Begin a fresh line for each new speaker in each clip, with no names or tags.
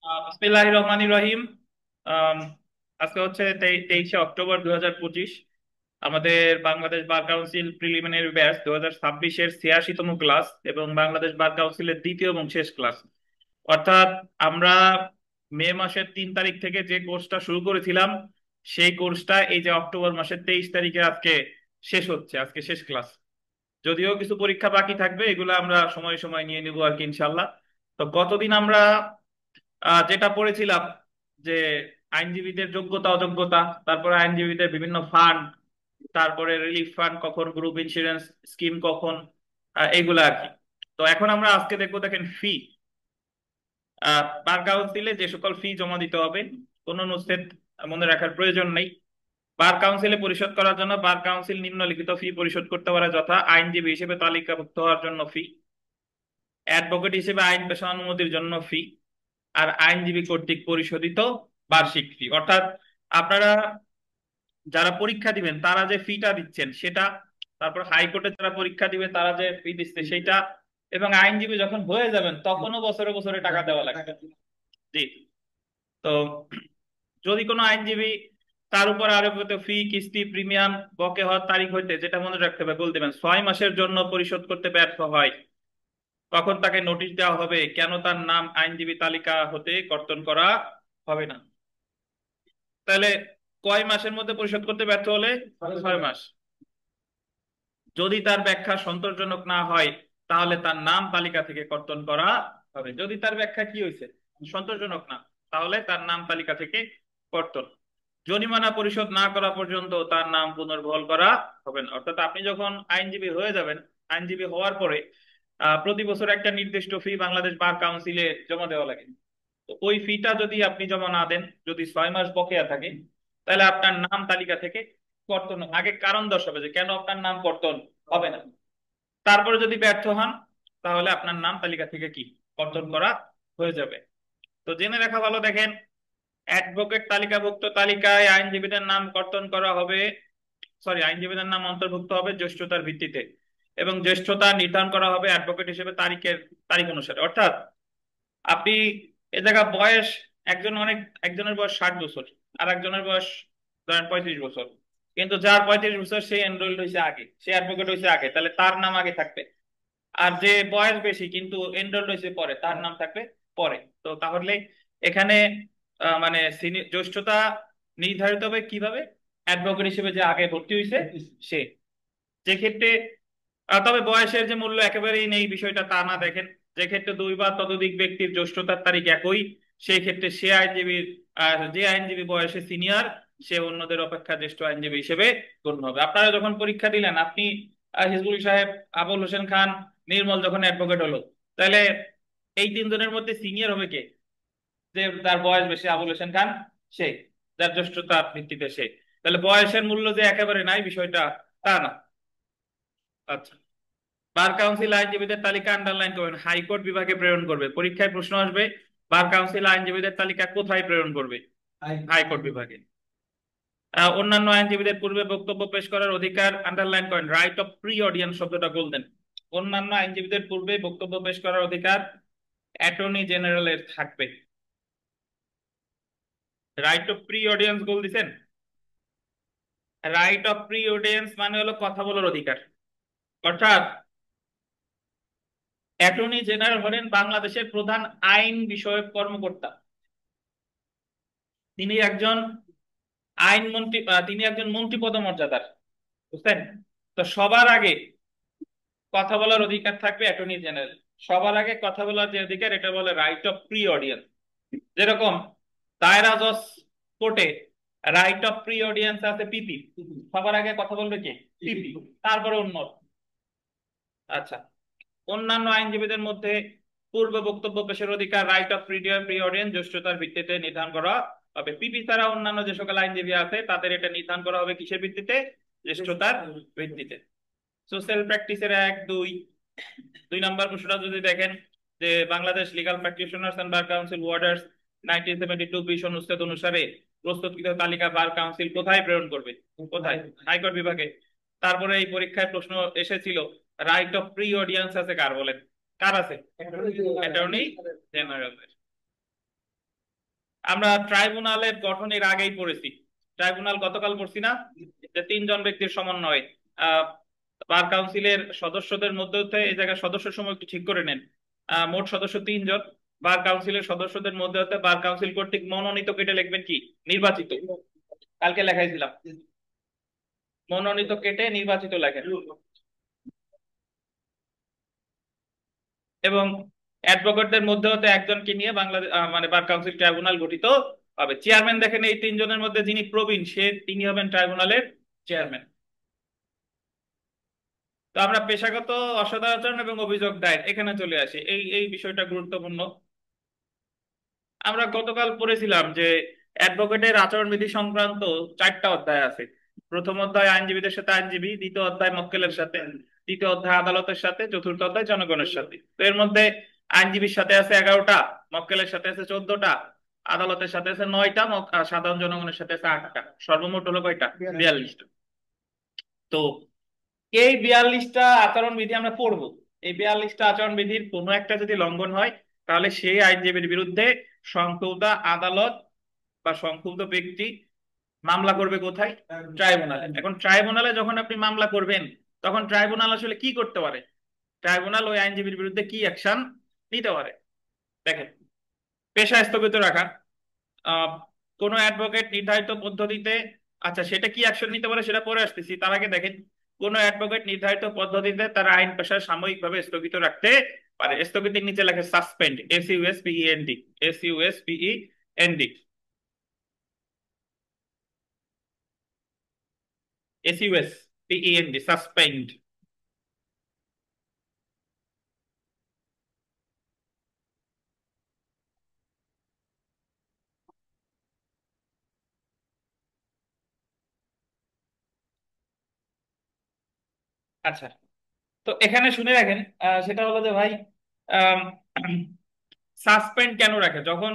বিসমিল্লাহির রহমানির রহিম। আম, আজকে হচ্ছে 23শে অক্টোবর 2025। আমাদের Bangladesh bar council preliminary batch 2026-এর 86তম ক্লাস এবং বাংলাদেশ বার কাউন্সিলের দ্বিতীয় এবং শেষ ক্লাস। অর্থাৎ আমরা মে মাসের 3 তারিখ থেকে যে কোর্সটা শুরু করেছিলাম, সেই কোর্সটা এই যে অক্টোবর মাসের 23 তারিখে আজকে শেষ হচ্ছে, আজকে শেষ ক্লাস। যদিও কিছু পরীক্ষা বাকি থাকবে, এগুলো আমরা সময় সময় নিয়ে নিবো আর কি, ইনশাল্লাহ। তো গতদিন আমরা যেটা পড়েছিলাম যে আইনজীবীদের যোগ্যতা অযোগ্যতা, তারপরে আইনজীবীদের বিভিন্ন ফান্ড, তারপরে রিলিফ ফান্ড কখন, গ্রুপ ইন্স্যুরেন্স স্কিম কখন, এগুলা আর কি। তো এখন আমরা আজকে দেখবো, দেখেন, ফি। বার কাউন্সিলে যে সকল ফি জমা দিতে হবে, কোনো নুসখেত মনে রাখার প্রয়োজন নেই। বার কাউন্সিলে পরিশোধ করার জন্য বার কাউন্সিল নিম্নলিখিত ফি পরিশোধ করতে পারে, যথা আইনজীবী হিসেবে তালিকাভুক্ত হওয়ার জন্য ফি, অ্যাডভোকেট হিসেবে আইন পেশা অনুমতির জন্য ফি, আর আইনজীবী কর্তৃক পরিশোধিত বার্ষিক ফি। অর্থাৎ আপনারা যারা পরীক্ষা দিবেন তারা যে ফিটা দিচ্ছেন সেটা, তারপর হাইকোর্টে যারা পরীক্ষা দিবে তারা যে ফি দিচ্ছে সেটা, এবং আইনজীবী যখন হয়ে যাবেন তখনও বছরে বছরে টাকা দেওয়া লাগবে। জি। তো যদি কোনো আইনজীবী তার উপর আরোপিত ফি, কিস্তি, প্রিমিয়াম বকে হওয়ার তারিখ হইতে, যেটা মনে রাখতে হবে, বল দেবেন, 6 মাসের জন্য পরিশোধ করতে ব্যর্থ হয়, তখন তাকে নোটিশ দেওয়া হবে কেন তার নাম আইনজীবী তালিকা হতে কর্তন করা হবে না। তাহলে কয় মাসের মধ্যে পরিশোধ করতে ব্যর্থ হলে? 6 মাস। যদি তার ব্যাখ্যা সন্তোষজনক না হয়, তাহলে তার নাম তালিকা থেকে কর্তন করা হবে। যদি তার ব্যাখ্যা কি হয়েছে, সন্তোষজনক না, তাহলে তার নাম তালিকা থেকে কর্তন। জরিমানা পরিশোধ না করা পর্যন্ত তার নাম পুনর্বহাল করা হবে না। অর্থাৎ আপনি যখন আইনজীবী হয়ে যাবেন, আইনজীবী হওয়ার পরে প্রতি বছর একটা নির্দিষ্ট ফি বাংলাদেশ বার কাউন্সিলে জমা দেওয়া লাগে। তো ওই ফিটা যদি আপনি জমা না দেন, যদি 6 মাস বকেয়া থাকে, তাহলে আপনার নাম তালিকা থেকে কর্তন, আগে কারণ দর্শাবে যে কেন আপনার নাম কর্তন হবে না। তারপরে যদি ব্যর্থ হন, তাহলে আপনার নাম তালিকা থেকে কি কর্তন করা হয়ে যাবে। তো জেনে রাখা ভালো, দেখেন, অ্যাডভোকেট তালিকাভুক্ত তালিকায় আইনজীবীদের নাম কর্তন করা হবে, আইনজীবীদের নাম অন্তর্ভুক্ত হবে জ্যেষ্ঠতার ভিত্তিতে, এবং জ্যেষ্ঠতা নির্ধারণ করা হবে অ্যাডভোকেট হিসেবে তারিখ অনুসারে। অর্থাৎ আপনি এ জায়গা বয়স, একজনের বয়স 60 বছর, আর একজনের বয়স ধরেন 35 বছর, কিন্তু যার 35 বছর সে এনরোল্ড হয়েছে আগে, সে অ্যাডভোকেট হয়েছে আগে, তাহলে তার নাম আগে থাকবে। আর যে বয়স বেশি কিন্তু এনরোল্ড হয়েছে পরে, তার নাম থাকবে পরে। তো তাহলে এখানে মানে জ্যেষ্ঠতা নির্ধারিত হবে কিভাবে? অ্যাডভোকেট হিসেবে যে আগে ভর্তি হয়েছে সে। যে ক্ষেত্রে তবে বয়সের যে মূল্য একেবারেই নেই বিষয়টা তা না, দেখেন, যে ক্ষেত্রে দুই বা ততোধিক ব্যক্তির জ্যেষ্ঠতার তারিখ একই, সেই ক্ষেত্রে যে আইনজীবী বয়সে সিনিয়র, সে অন্যদের অপেক্ষা জ্যেষ্ঠ আইনজীবী হিসেবে গণ্য হবে। আপনারা যখন পরীক্ষা দিলেন, আপনি হিজবুল সাহেব, আবুল হোসেন খান, নির্মল যখন অ্যাডভোকেট হলো, তাহলে এই তিনজনের মধ্যে সিনিয়র হবে কে? যে তার বয়স বেশি, আবুল হোসেন খান, সে, যার জ্যেষ্ঠতার ভিত্তিতে সে। তাহলে বয়সের মূল্য যে একেবারে নাই বিষয়টা তা না। আচ্ছা। বার কাউন্সিল আইনজীবীদের তালিকা আন্ডারলাইন করবেন, হাইকোর্ট বিভাগে প্রেরণ করবে। পরীক্ষায় প্রশ্ন আসবে, বার কাউন্সিল আইনজীবীদের তালিকা কোথায় প্রেরণ করবে? হাইকোর্ট বিভাগে। অন্যান্য আইনজীবীদের পূর্বে বক্তব্য পেশ করার অধিকার আন্ডারলাইন করেন, রাইট অফ প্রি অডিয়েন্স শব্দটা বলতেন। অন্যান্য আইনজীবীদের পূর্বে বক্তব্য পেশ করার অধিকার অ্যাটর্নি জেনারেলের থাকবে। রাইট অফ প্রি অডিয়েন্স গোল দিছেন। রাইট অফ প্রি অডিয়েন্স মানে হলো কথা বলার অধিকার। অর্থাৎ অ্যাটর্নি জেনারেল হলেন বাংলাদেশের প্রধান আইন বিষয়ক কর্মকর্তা। তিনি একজন আইনমন্ত্রী, তিনি একজন মন্ত্রী পদমর্যাদার, বুঝছেন? তো সবার আগে কথা বলার অধিকার থাকবে অ্যাটর্নি জেনারেল। সবার আগে কথা বলার যে অধিকার, এটা বলে রাইট অফ প্রি অডিয়েন্স। যেরকম দায়রা জজ কোর্টে রাইট অফ প্রি অডিয়েন্স আছে পিপি, সবার আগে কথা বলবে কে? পিপি, তারপরে অন্য। আচ্ছা। অন্যান্য আইনজীবীদের মধ্যে পূর্ব বক্তব্য পেশের অধিকার, রাইট অফ প্রি অডিয়েন্স, জ্যেষ্ঠতার ভিত্তিতে নির্ধারণ করা হবে। পিপি ছাড়া অন্যান্য যে সকল আইনজীবী আছে তাদের এটা নির্ধারণ করা হবে কিসের ভিত্তিতে? জ্যেষ্ঠতার ভিত্তিতে। সোশ্যাল প্র্যাকটিসের 1, 2, 2 নম্বর প্রশ্নটা যদি দেখেন, যে Bangladesh legal practitioners and bar council orders 1972 বিশ অনুচ্ছেদ অনুসারে প্রস্তুতকৃত তালিকা বার কাউন্সিল কোথায় প্রেরণ করবে? কোথায়? হাইকোর্ট বিভাগে। তারপরে এই পরীক্ষায় প্রশ্ন এসেছিল, রাইট অফ প্রি অডিয়েন্স আছে কার, বলেন? কার আছে? Attorney general. আমরা ট্রাইব্যুনালের গঠনের আগেই পড়েছি। ট্রাইব্যুনাল গতকাল পড়ছি না, যে তিনজন ব্যক্তির সমন্বয়ে আহ বার কাউন্সিলের সদস্যদের মধ্যে হতে এই জায়গায় সদস্য সমূহ একটু ঠিক করে নেন। মোট সদস্য তিনজন। বার কাউন্সিলের সদস্যদের মধ্যে হতে বার কাউন্সিল কর্তৃক মনোনীত কেটে লিখবেন কি নির্বাচিত। কালকে লেখাইছিলাম, মনোনীত কেটে নির্বাচিত লেখেন। এবং অ্যাডভোকেটদের মধ্যে হতে একজনকে নিয়ে বাংলাদেশ মানে বার কাউন্সিল ট্রাইব্যুনাল গঠিত হবে। চেয়ারম্যান দেখেন এই তিনজনের মধ্যে যিনি প্রবীণ তিনি হবেন ট্রাইব্যুনালের চেয়ারম্যান। তো আমরা পেশাগত অসদাচরণ এবং অভিযোগ দায়ের এখানে চলে আসি, এই এই বিষয়টা গুরুত্বপূর্ণ। আমরা গতকাল পড়েছিলাম যে অ্যাডভোকেটের আচরণবিধি সংক্রান্ত 4টা অধ্যায় আছে। প্রথম অধ্যায় আইনজীবীদের সাথে আইনজীবী, দ্বিতীয় অধ্যায় মক্কেলের সাথে, তৃতীয় অধ্যায় আদালতের সাথে, চতুর্থ অধ্যায় জনগণের সাথে। তো এর মধ্যে আইনজীবীর সাথে আছে 11টা, মক্কেলের সাথে আছে 14টা, আদালতের সাথে আছে 9টা, সাধারণ জনগণের সাথে আছে 8টা। সর্বমোট হলো কয়টা? 42টা। তো এই 42টা আচরণ বিধি আমরা পড়বো। এই 42টা আচরণ বিধির কোনো একটা যদি লঙ্ঘন হয়, তাহলে সেই আইনজীবীর বিরুদ্ধে সংক্ষুব্ধ আদালত বা সংক্ষুব্ধ ব্যক্তি মামলা করবে কোথায়? ট্রাইব্যুনালে। এখন ট্রাইব্যুনালে যখন আপনি মামলা করবেন, তখন ট্রাইব্যুনাল আসলে কি করতে পারে? ট্রাইব্যুনাল ওই আইনজীবীর বিরুদ্ধে কি অ্যাকশন নিতে পারে? দেখেন, পেশা স্থগিত রাখা, আহ কোন অ্যাডভোকেট নির্ধারিত পদ্ধতিতে, আচ্ছা সেটা কি অ্যাকশন নিতে পারে সেটা পরে আসতেছি, তার আগে দেখেন কোন অ্যাডভোকেট নির্ধারিত পদ্ধতিতে তার আইন পেশা সাময়িকভাবে স্থগিত রাখতে পারে। স্থগিতের নিচে লেখে suspend, SUSPEND, SUSPEND, SUSPEND, suspend. আচ্ছা, তো এখানে শুনে রাখেন, সেটা হলো যে ভাই, সাসপেন্ড কেন রাখে? যখন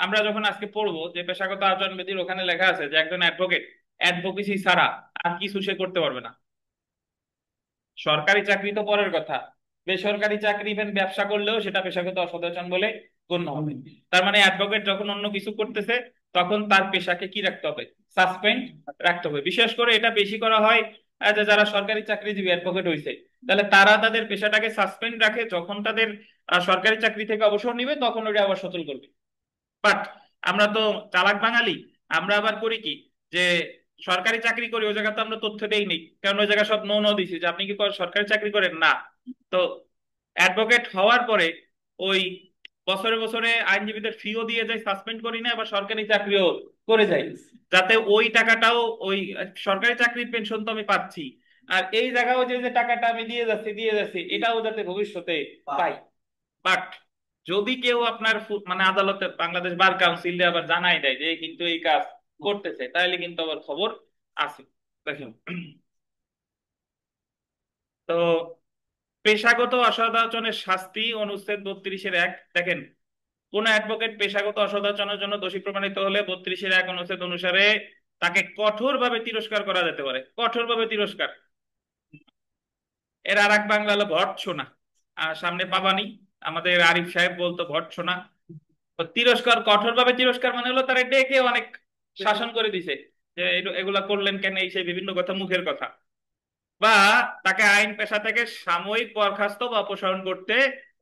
আমরা যখন আজকে পড়বো যে পেশাগত আচরণবিধির ওখানে লেখা আছে যে একজন অ্যাডভোকেট অ্যাডভোকেসি ছাড়া আর কিছু সে করতে পারবে না। সরকারি চাকরি তো পরের কথা, বেসরকারি চাকরি ইভেন ব্যবসা করলেও সেটা পেশাগত অসদাচরণ বলে গণ্য হবে। তার মানে অ্যাডভোকেট যখন অন্য কিছু করতেছে, তখন তার পেশাকে কি রাখতে হবে? সাসপেন্ড রাখতে হবে। বিশেষ করে এটা বেশি করা হয় যে যারা সরকারি চাকরিজীবী অ্যাডভোকেট হয়েছে, তাহলে তারা তাদের পেশাটাকে সাসপেন্ড রাখে, যখন তাদের সরকারি চাকরি থেকে অবসর নিবে তখন ওটা আবার সচল করবে। বাট আমরা তো চালাক বাঙালি, আমরা আবার করি কি, যে সরকারি চাকরি করি ওই জায়গাতে আমরা তথ্য দেই নেই, কারণ ওই জায়গায় সব নো নো দিছি যে আপনি কি সরকারি চাকরি করেন না। তো অ্যাডভোকেট হওয়ার পরে ওই বছরে বছরে আইনজীবীদের ফিও দিয়ে যায়, সাসপেন্ড করি না, আবার সরকারি চাকরিও করে যাই, যাতে ওই টাকাটাও ওই সরকারি চাকরির পেনশন তো আমি পাচ্ছি, আর এই জায়গাও যে যে টাকাটা আমি দিয়ে যাচ্ছি এটাও যাতে ভবিষ্যতে পাই। বাট যদি কেউ আপনার মানে আদালতে বাংলাদেশ বার কাউন্সিলে আবার জানাই দেয় যে কিন্তু এই কাজ করতেছে, তাহলে কিন্তু আবার খবর আছে। দেখেন, তো পেশাগত অসদাচরণের শাস্তি অনুচ্ছেদ 32-1 দেখেন, কোন অ্যাডভোকেট পেশাগত অসদাচরণের জন্য দোষী প্রমাণিত হলে 32-1 অনুচ্ছেদ অনুসারে তাকে কঠোরভাবে তিরস্কার করা যেতে পারে। কঠোরভাবে তিরস্কার, এর আর এক বাংলা হলো ভর্ৎসনা। সামনে পাবানি, আমাদের আরিফ সাহেব বলতো ভর্ৎসনা। তো তিরস্কার, কঠোরভাবে তিরস্কার মানে হলো তারা ডেকে অনেক শাসন করে দিছে যে এগুলা করলেন কেন, এই সেই বিভিন্ন কথা, মুখের কথা। বা তাকে আইন পেশা থেকে সাময়িক বরখাস্ত বা অপসারণ করতে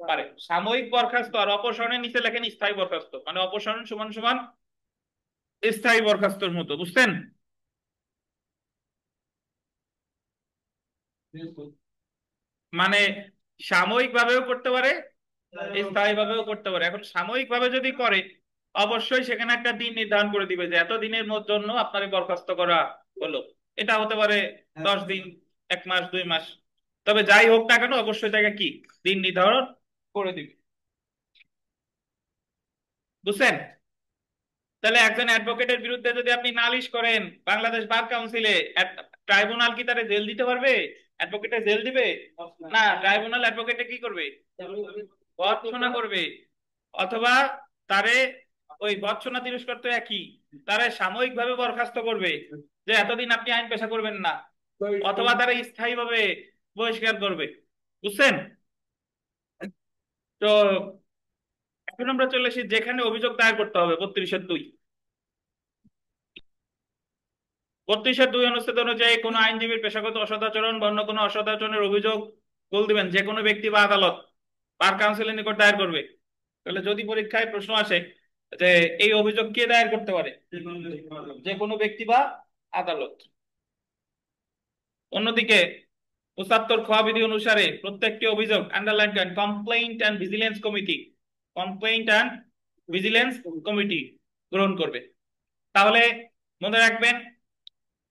পারে। সাময়িক বরখাস্ত আর অপসারণের নিচে লেখেন স্থায়ী বরখাস্ত, মানে অপসারণ সমান সমান স্থায়ী বরখাস্তর মতো, বুঝছেন? মানে সাময়িক ভাবেও করতে পারে, স্থায়ী ভাবেও করতে পারে। এখন সাময়িক ভাবে যদি করে, অবশ্যই সেখানে একটা দিন নির্ধারণ করে দিবে যে এত দিনের জন্য আপনার এই বরখাস্ত করা হলো। এটা হতে পারে 10 দিন, 1 মাস, 2 মাস। তবে যাই হোক না কেন, অবশ্যই তাকে কি দিন নির্ধারণ করে দিবে। বুঝছেন? তাহলে একজন অ্যাডভোকেটের বিরুদ্ধে যদি আপনি নালিশ করেন বাংলাদেশ বার কাউন্সিলে, ট্রাইব্যুনাল কি তারে জেল দিতে পারবে? অ্যাডভোকেটে জেল দিবে না, ট্রাইব্যুনাল অ্যাডভোকেটে কি করবে? ভর্ৎসনা করবে। অথবা তারে, ওই ভর্ৎসনা তিরস্কার তো একই, তারে সাময়িক ভাবে বরখাস্ত করবে যে এতদিন আপনি আইন পেশা করবেন না, অথবা তারা স্থায়ী ভাবে বহিষ্কার করবে। বুঝছেন? তো এখন আমরা চলে আসি যেখানে অভিযোগ দায়ের করতে হবে 32-2। 32-2 অনুচ্ছেদ অনুযায়ী কোনো আইনজীবীর পেশাগত অসদাচরণ বা অন্য কোনো অসদাচরণের অভিযোগ বল দিবেন যে কোনো ব্যক্তি বা আদালত বার কাউন্সিলের নিকট দায়ের করবে। তাহলে যদি পরীক্ষায় প্রশ্ন আসে যে এই অভিযোগ কে দায়ের করতে পারে, যে কোনো ব্যক্তি বা আদালত। অন্যদিকে 75 খ বিধি অনুসারে প্রত্যেকটি অভিযোগ আন্ডারলাইন করেন complaint and vigilance committee, complaint and vigilance committee গ্রহণ করবে। তাহলে মনে রাখবেন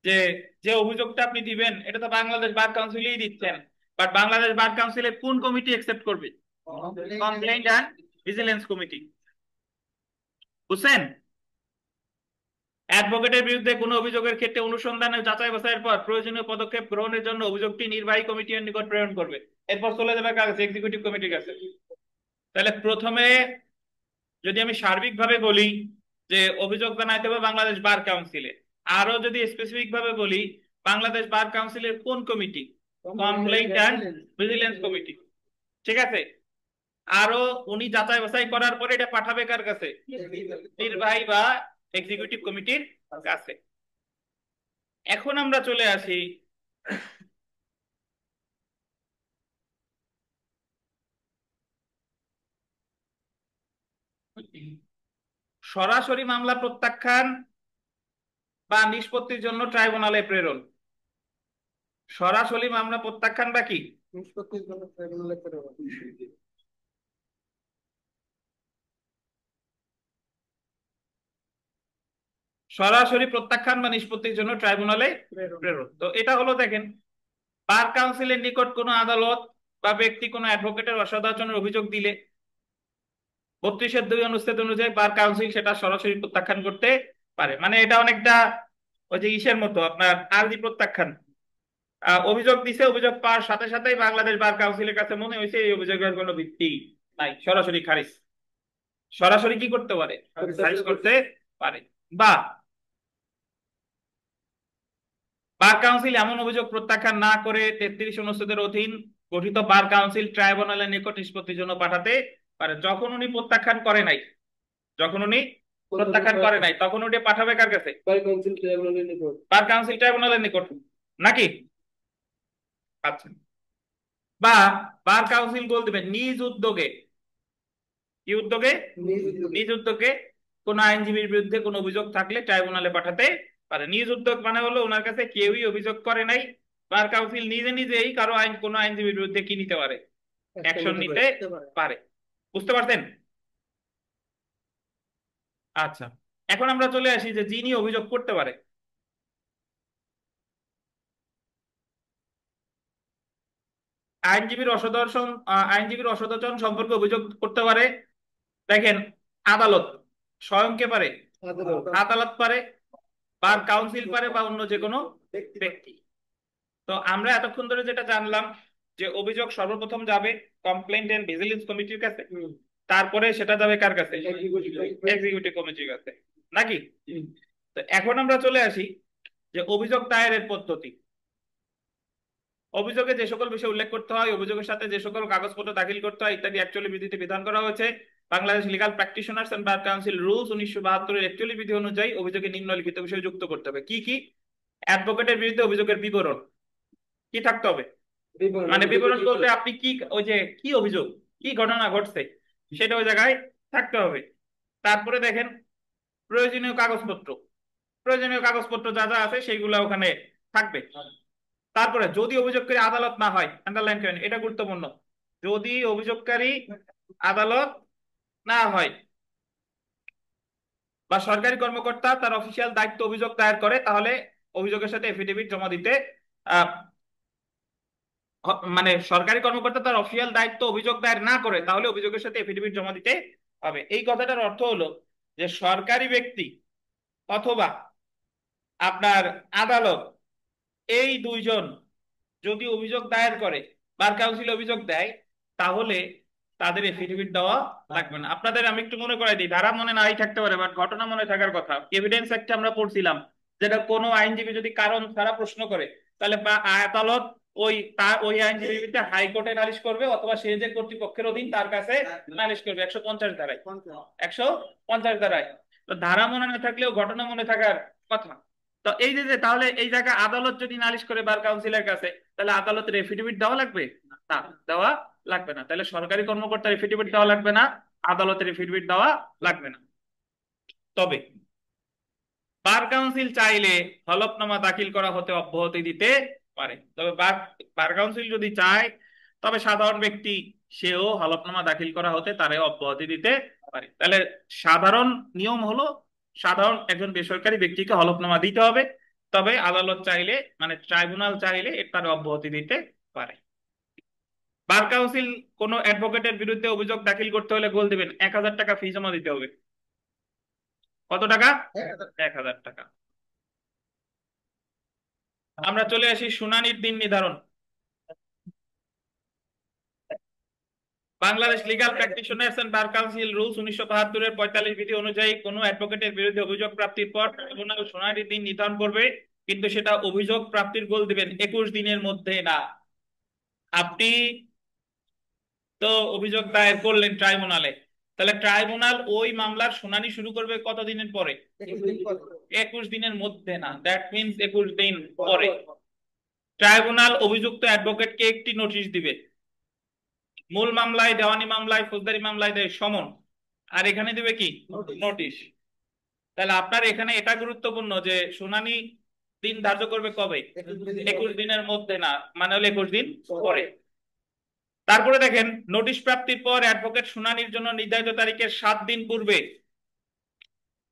যে যে অভিযোগটা আপনি দিবেন এটা তো বাংলাদেশ বার কাউন্সিলেই দিচ্ছেন, বাট বাংলাদেশ বার কাউন্সিলে কোন কমিটি অ্যাকসেপ্ট করবে? Complaint and vigilance committee. বুঝছেন? অ্যাডভোকেটের বিরুদ্ধে কোনো অভিযোগের ক্ষেত্রে অনুসন্ধান ও যাচাই বাছাইয়ের পর প্রয়োজনীয় পদক্ষেপ গ্রহণের জন্য অভিযোগটি নির্বাহী কমিটির নিকট প্রেরণ করবে। এরপর চলে যাবে কাছে এক্সিকিউটিভ কমিটির কাছে। তাহলে প্রথমে যদি আমি সার্বিকভাবে বলি যে অভিযোগ জানাইতে হবে বাংলাদেশ বার কাউন্সিলে, আরো যদি স্পেসিফিক ভাবে বলি বাংলাদেশ বার কাউন্সিলের কোন committee? Complaint and vigilance committee. ঠিক আছে? আরো উনি যাচাই বাছাই করার পরে এটা পাঠাবে কার কাছে? নির্বাহী বা এক্সিকিউটিভ কমিটির কাছে। এখন আমরা চলে আসি সরাসরি মামলা প্রত্যাখ্যান বা নিষ্পত্তির জন্য ট্রাইব্যুনালে প্রেরণ। সরাসরি মামলা প্রত্যাখ্যান বা কি
নিষ্পত্তির জন্য ট্রাইব্যুনালে প্রেরণ।
সরাসরি প্রত্যাখ্যান বা নিষ্পত্তির জন্য ট্রাইব্যুনালে প্রেরণ। তো এটা হলো দেখেন বার কাউন্সিলের নিকট কোনো আদালত বা ব্যক্তি কোনো অ্যাডভোকেটের অসদাচরণের অভিযোগ দিলে 32-2 অনুচ্ছেদ অনুযায়ী বার কাউন্সিল সেটা সরাসরি প্রত্যাখ্যান করতে পারে। মানে এটা অনেকটা ওই যে ইসের মতো আপনার আরজি প্রত্যাখ্যান। অভিযোগ দিছে, অভিযোগ পাওয়ার সাথে সাথেই বাংলাদেশ বার কাউন্সিলের কাছে মনে হয়েছে এই অভিযোগের কোনো ভিত্তি নাই, সরাসরি খারিজ, সরাসরি কি করতে পারে? খারিজ করতে পারে। বা বার কাউন্সিল এমন অভিযোগ প্রত্যাখ্যান না করে 33 অনুচ্ছেদের অধীন গঠিত বার কাউন্সিল ট্রাইব্যুনালের নিকট নিষ্পত্তির জন্য পাঠাতে পারে। যখন উনি প্রত্যাখ্যান করে নাই, যখন উনি প্রত্যাখ্যান করে নাই তখন উনি পাঠাবে কার কাছে?
বার কাউন্সিল ট্রাইব্যুনালের নিকট।
বার কাউন্সিল ট্রাইব্যুনালের নিকট নাকি? আচ্ছা। বা বার কাউন্সিল বল দিবেন নিজ উদ্যোগে, কি উদ্যোগে? নিজ উদ্যোগে কোন আইনজীবীর বিরুদ্ধে কোনো অভিযোগ থাকলে ট্রাইব্যুনালে পাঠাতে পারে। নিজ উদ্যোগ মানে হলো ওনার কাছে কেউই অভিযোগ করে নাই, বার কাউন্সিল নিজে নিজেই কারো কোনো আইনজীবীর বিরুদ্ধে কি নিতে পারে? অ্যাকশন নিতে পারে। বুঝতে পারছেন? আচ্ছা, এখন আমরা চলে আসি যে যিনি অভিযোগ করতে পারে। আইনজীবীর অসদাচরণ সম্পর্কে অভিযোগ করতে পারে দেখেন আদালত, স্বয়ং কে পারে? আদালত পারে, বার কাউন্সিল পারে, বা অন্য যে কোনো ব্যক্তি। তো আমরা এতক্ষণ ধরে যেটা জানলাম যে অভিযোগ সর্বপ্রথম যাবে কমপ্লেইন্ট এন্ড ভিজিলেন্স কমিটির কাছে, তারপরে সেটা যাবে কার কাছে? এক্সিকিউটিভ কমিটির কাছে নাকি? তো এখন আমরা চলে আসি যে অভিযোগ দায়েরের পদ্ধতি। অভিযোগে যে সকল বিষয় উল্লেখ করতে হয়, অভিযোগের সাথে যে সকল কাগজপত্র দাখিল করতে হয় ইত্যাদি অ্যাকচুয়ালি বিধিতে বিধান করা হয়েছে। Bangladesh legal practitioners and bar council rules 1972 এর অ্যাকচুয়ালি বিধি অনুযায়ী অভিযোগে নিম্নলিখিত বিষয় যুক্ত করতে হবে। কি কি? অ্যাডভোকেটের বিরুদ্ধে অভিযোগের বিবরণ কি থাকতে হবে? মানে বিবরণ বলতে আপনি কি ওই যে কি অভিযোগ, কি ঘটনা ঘটছে সেটা ওই জায়গায় থাকতে হবে। তারপরে দেখেন প্রয়োজনীয় কাগজপত্র, প্রয়োজনীয় কাগজপত্র যা যা আছে সেইগুলো ওখানে থাকবে। তারপরে যদি অভিযোগকারী আদালত না হয়, আন্ডারলাইন করেন এটা গুরুত্বপূর্ণ, যদি অভিযোগকারী আদালত না হয় বা সরকারি কর্মকর্তা তার অফিসিয়াল দায়িত্ব অভিযোগ দায়ের করে তাহলে অভিযোগের সাথে এফিডেভিট জমা দিতে মানে সরকারি কর্মকর্তা তার অফিসিয়াল দায়িত্ব অভিযোগ দায়ের না করে তাহলে অভিযোগের সাথে এফিডেভিট জমা দিতে হবে। এই কথাটার অর্থ হলো যে সরকারি ব্যক্তি অথবা আপনার আদালত এই দুইজন যদি অভিযোগ দায়ের করে, বার কাউন্সিল অভিযোগ দেয়, তাহলে তাদের এফিডেভিট দেওয়া লাগবে না। আপনাদের আমি একটু মনে করাই দিই, ধারা মনে নাই থাকতে পারে বাট ঘটনা মনে থাকার কথা। এভিডেন্স একটা আমরা পড়ছিলাম যেটা কোনো আইনজীবী যদি কারণ ছাড়া প্রশ্ন করে তাহলে আদালত ওই আইনজীবীটা হাইকোর্টে নালিশ করবে, অথবা সে যে কর্তৃপক্ষের অধীন তার কাছে নালিশ করবে 150 ধারায়। 150 ধারায়। তো ধারা মনে না থাকলেও ঘটনা মনে থাকার কথা। তো এই যে তাহলে এই জায়গায় আদালত যদি নালিশ করে বার কাউন্সিলের কাছে, তাহলে আদালতের এফিডেভিট দেওয়া লাগবে না? দেওয়া লাগবে না। তাহলে সরকারি কর্মকর্তার এফিডেভিট দেওয়া লাগবে না, আদালতের এফিডেভিট দেওয়া লাগবে না। তবে বার কাউন্সিল চাইলে হলফনামা দাখিল করা হতে অব্যাহতি দিতে পারে। তবে বার কাউন্সিল যদি চায়, তবে সাধারণ ব্যক্তি সেও হলফনামা দাখিল করা হতে তারও অব্যাহতি দিতে পারে। তাহলে সাধারণ নিয়ম হলো, সাধারণ একজন বেসরকারি ব্যক্তিকে হলফনামা দিতে হবে, তবে আদালত চাইলে, মানে ট্রাইব্যুনাল চাইলে তার অব্যাহতি দিতে পারে। বার কাউন্সিল কোনো অ্যাডভোকেটের বিরুদ্ধে অভিযোগ দাখিল করতে হলে গোল দিবেন 1000 টাকা ফি জমা দিতে হবে। কত টাকা? 1000 টাকা। আমরা চলে আসি শুনানির দিন নির্ধারণ। Bangladesh legal practitioners and bar council rules 1972 এর 45 বিধি অনুযায়ী কোনো অ্যাডভোকেটের বিরুদ্ধে অভিযোগ প্রাপ্তির পর ট্রাইব্যুনাল শুনানির দিন নির্ধারণ করবে, কিন্তু সেটা অভিযোগ প্রাপ্তির গোল দিবেন 21 দিনের মধ্যে না। আপনি তো অভিযোগ দায়ের করলেন ট্রাইব্যুনালে, তাহলে ট্রাইব্যুনাল ওই মামলার শুনানি শুরু করবে কত দিনের পরে? 21 দিনের মধ্যে না, দ্যাট মিনস 21 দিন পরে। ট্রাইব্যুনাল অভিযুক্ত অ্যাডভোকেটকে একটি নোটিশ দিবে। মূল মামলায়, দেওয়ানি মামলায়, ফৌজদারি মামলায় দেয় সমন, আর এখানে দিবে কি? নোটিশ। তাহলে আপনার এখানে এটা গুরুত্বপূর্ণ যে শুনানি দিন ধার্য করবে কবে? 21 দিনের মধ্যে না, মানে হলো 21 দিন পরে। তারপরে দেখেন, নোটিশ প্রাপ্তির পর অ্যাডভোকেট শুনানির জন্য নির্ধারিত তারিখের 7 দিন পূর্বে,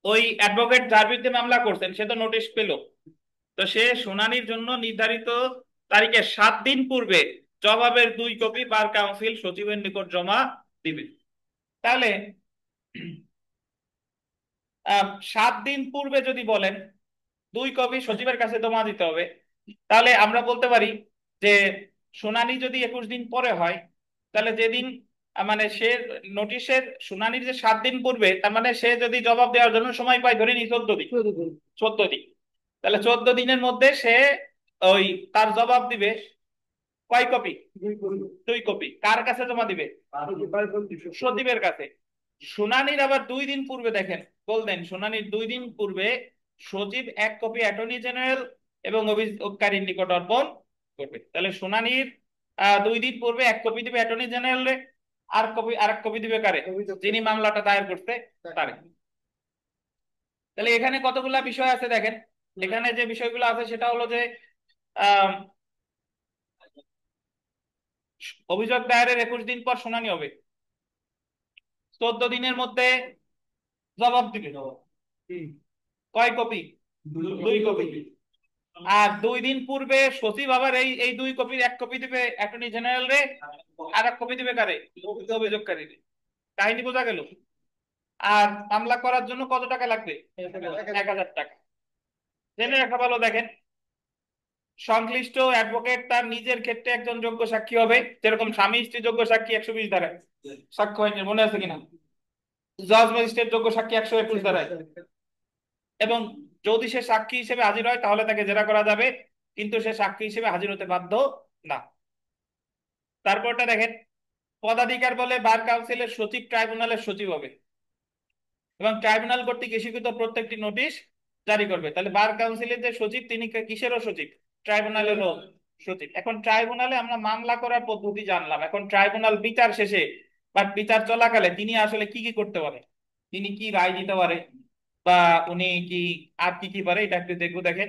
ওই অ্যাডভোকেট যার বিরুদ্ধে মামলা করছেন সে তো নোটিশ পেল, তো সে শুনানির জন্য নির্ধারিত তারিখের 7 দিন পূর্বে জবাবের 2 কপি বার কাউন্সিল সচিবের নিকট জমা দিবে। তাহলে 7 দিন পূর্বে যদি বলেন 2 কপি সচিবের কাছে জমা দিতে হবে, তাহলে আমরা বলতে পারি যে শুনানি যদি 21 দিন পরে হয়, তাহলে যেদিন মানে সে নোটিশের শুনানির যে 7 দিন পূর্বে, তার মানে সে যদি জবাব দেওয়ার জন্য সময় পায় ধরে নি 14 দিন। 14 দিন। তাহলে 14 দিনের মধ্যে সে ওই তার জবাব দিবে কয় কপি? 2 কপি। কার কাছে জমা দিবে? সচিবের কাছে। শুনানির আবার 2 দিন পূর্বে দেখেন, বললেন শুনানির 2 দিন পূর্বে সচিব 1 কপি অ্যাটর্নি জেনারেল এবং অভিযোগকারীর নিকট অর্পণ করবে। তাহলে শুনানির 2 দিন পূর্বে 1 কপি দিবে অ্যাটর্নি জেনারেল, আর এক কপি দিবে কারে? যিনি মামলাটা দায়ের করতে তারে। তাহলে এখানে কতগুলা বিষয় আছে দেখেন। এখানে যে বিষয়গুলো আছে সেটা হলো যে আহ অভিযোগ দায়েরের 21 দিন পর শুনানি হবে, 14 দিনের মধ্যে জবাব দিবে কয় কপি? 2 কপি। আর 2 দিন পূর্বে সচিব আবার এই এই 2 কপির 1 কপি দিবে অ্যাটর্নি জেনারেল রে, আর 1 কপি দিবে কারে? অভিযোগকারী রে। কাহিনী বোঝা গেল? আর মামলা করার জন্য কত টাকা লাগবে? 1000 টাকা। জেনে রাখা ভালো। দেখেন, সংশ্লিষ্ট অ্যাডভোকেট তার নিজের ক্ষেত্রে একজন যোগ্য সাক্ষী হবে, যেরকম স্বামী স্ত্রী যোগ্য সাক্ষী 120 ধারায় সাক্ষ্য হয়নি, মনে আছে কিনা? জজ ম্যাজিস্ট্রেট যোগ্য সাক্ষী 121 ধারায়। এবং যদি সে সাক্ষী হিসেবে হাজির হয় তাহলে তাকে জেরা করা যাবে, কিন্তু সে সাক্ষী হিসেবে হাজির হতে বাধ্য না। তারপরটা দেখেন, পদাধিকার বলে বার কাউন্সিলের সচিব ট্রাইব্যুনালের সচিব হবে এবং ট্রাইব্যুনাল কর্তৃক ইস্যুকৃত প্রত্যেকটি নোটিশ জারি করবে। তাহলে বার কাউন্সিলের যে সচিব তিনি কিসেরও সচিব? ট্রাইব্যুনালেরও সচিব। এখন ট্রাইব্যুনালে আমরা মামলা করার পদ্ধতি জানলাম, এখন ট্রাইব্যুনাল বিচার শেষে বা বিচার চলাকালে তিনি আসলে কি কি করতে পারে, তিনি কি রায় দিতে পারে, বা উনি কি আর কি কি পারে, এটা একটু দেখবো। দেখেন,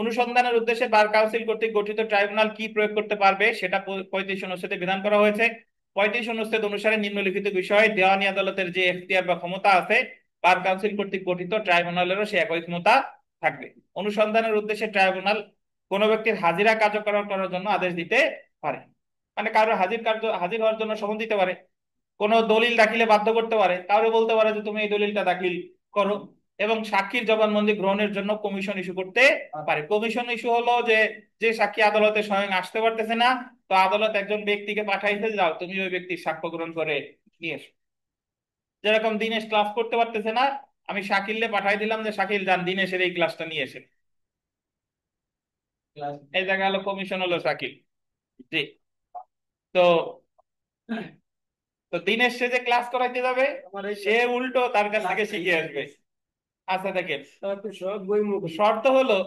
অনুসন্ধানের উদ্দেশ্যে বার কাউন্সিল কর্তৃক গঠিত ট্রাইব্যুনাল কি প্রয়োগ করতে পারবে সেটা 35 অনুচ্ছেদে বিধান করা হয়েছে। 35 অনুচ্ছেদ অনুসারে নিম্নলিখিত বিষয়ে দেওয়ানি আদালতের যে এখতিয়ার বা ক্ষমতা আছে, বার কাউন্সিল কর্তৃক গঠিত ট্রাইব্যুনালেরও সে একই ক্ষমতা থাকবে। অনুসন্ধানের উদ্দেশ্যে ট্রাইব্যুনাল কোন ব্যক্তির হাজিরা কার্যকর করার জন্য আদেশ দিতে পারে, মানে কারো হাজির হওয়ার জন্য সমন দিতে পারে, কোন দলিল দাখিলে বাধ্য করতে পারে, কাউকে বলতে পারে যে তুমি এই দলিলটা দাখিল করো, এবং সাক্ষীর জবানবন্দি গ্রহণের জন্য কমিশন ইস্যু করতে পারে। কমিশন ইস্যু হলো যে যে সাক্ষী আদালতে স্বয়ং আসতে পারতেছে না, তো আদালত একজন ব্যক্তিকে পাঠাইতে, যাও তুমি ওই ব্যক্তির সাক্ষ্য গ্রহণ করে নিয়ে এসো। যেরকম দিনেশ ক্লাস করতে পারতেছে না, আমি শাকিলকে পাঠাই দিলাম যে শাকিল যান দিনেশের এই ক্লাসটা নিয়ে এসে, এই জায়গা হলো কমিশন, হলো শাকিল। জি। তো তো দিনের সে যে ক্লাস করাইতে যাবে, সে উল্টো তার কাছ থেকে শিখে আসবে। আচ্ছা দেখেন,
সব বই মুখে।
শর্ত হলো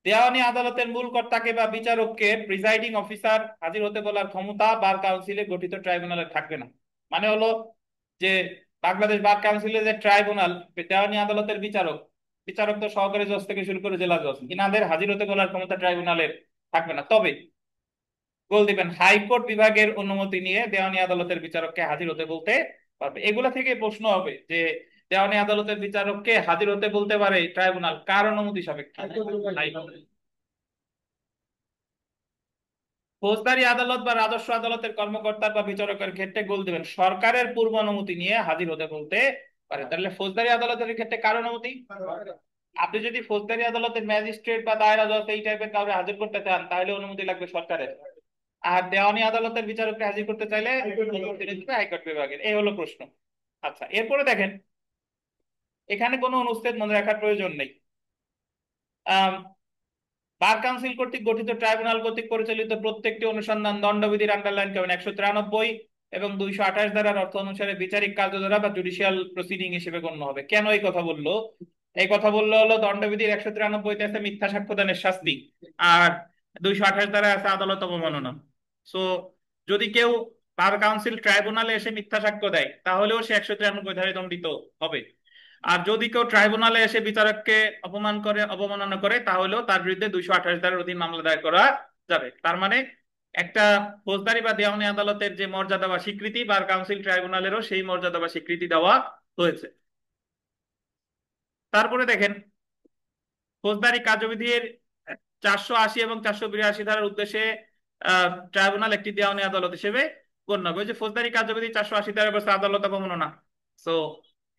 দেওয়ানি আদালতের মূল কর্তাকে বা বিচারককে প্রিসাইডিং অফিসার হাজির হতে বলার ক্ষমতা বার কাউন্সিলে গঠিত ট্রাইব্যুনালে থাকবে না। মানে হলো যে বাংলাদেশ বার কাউন্সিলে যে ট্রাইব্যুনাল, দেওয়ানি আদালতের বিচারক, বিচারক তো সহকারী জজ থেকে শুরু করে জেলা জজ, ইনাদের হাজির হতে বলার ক্ষমতা ট্রাইব্যুনালের থাকবে না। তবে গোল দিবেন হাইকোর্ট বিভাগের অনুমতি নিয়ে দেওয়ানি আদালতের বিচারককে হাজির হতে বলতে পারবে। এগুলা থেকে প্রশ্ন হবে যে দেওয়ানি আদালতের বিচারককে হাজির হতে বলতে পারে ট্রাইব্যুনাল কার অনুমতি সাপেক্ষে? হাইকোর্ট। ফৌজদারি আদালত বা রাজস্ব আদালতের কর্মকর্তা বা বিচারকের ক্ষেত্রে গোল দিবেন সরকারের পূর্ব অনুমতি নিয়ে হাজির হতে বলতে পারে। তাহলে ফৌজদারি আদালতের ক্ষেত্রে কার অনুমতি? আপনি যদি ফৌজদারি আদালতের ম্যাজিস্ট্রেট বা দায়রা জজ এই টাইপের কাউকে হাজির করতে চান তাহলে অনুমতি লাগবে সরকারের। আর দেওয়ানি আদালতের বিচারককে হাজির করতে চাইলে অনুমতি নিতে হবে হাইকোর্ট বিভাগের। এই হলো প্রশ্ন। আচ্ছা, এরপরে দেখেন, এখানে কোনো অনুচ্ছেদ মনে রাখার প্রয়োজন নেই। আহ বার কাউন্সিল কর্তৃক গঠিত ট্রাইব্যুনাল কর্তৃক পরিচালিত প্রত্যেকটি অনুসন্ধান দণ্ডবিধির আন্ডারলাইন করবেন 193 এবং 228 ধারার অর্থ অনুসারে বিচারিক কার্যধারা বা জুডিশিয়াল প্রসিডিং হিসেবে গণ্য হবে। কেন এই কথা বললো? এই কথা বললো হলো দণ্ডবিধির 193-তে আছে মিথ্যা সাক্ষ্যদানের শাস্তি, আর 228 ধারায় আছে আদালত অবমাননা। সো যদি কেউ বার কাউন্সিল ট্রাইব্যুনালে এসে মিথ্যা সাক্ষ্য দেয় তাহলেও সে 193 ধারায় দণ্ডিত হবে। আর যদি কেউ ট্রাইব্যুনালে এসে বিচারককে অপমান করে, অবমাননা করে, তাহলেও তার বিরুদ্ধে 228 ধারার অধীন মামলা দায়ের করা যাবে। তার মানে একটা ফৌজদারি বা দেওয়ানি আদালতের যে মর্যাদা বা স্বীকৃতি, বার কাউন্সিল ট্রাইব্যুনালেরও সেই মর্যাদা বা স্বীকৃতি দেওয়া হয়েছে। তারপরে দেখেন, ফৌজদারি কার্যবিধির 480 এবং 482 ধারার উদ্দেশ্যে ট্রাইব্যুনাল একটি দেওয়ানি আদালত হিসেবে গণ্য হবে। ওই যে ফৌজদারি কার্যবিধি 480 ধারার বলছে আদালত অবমাননা, সো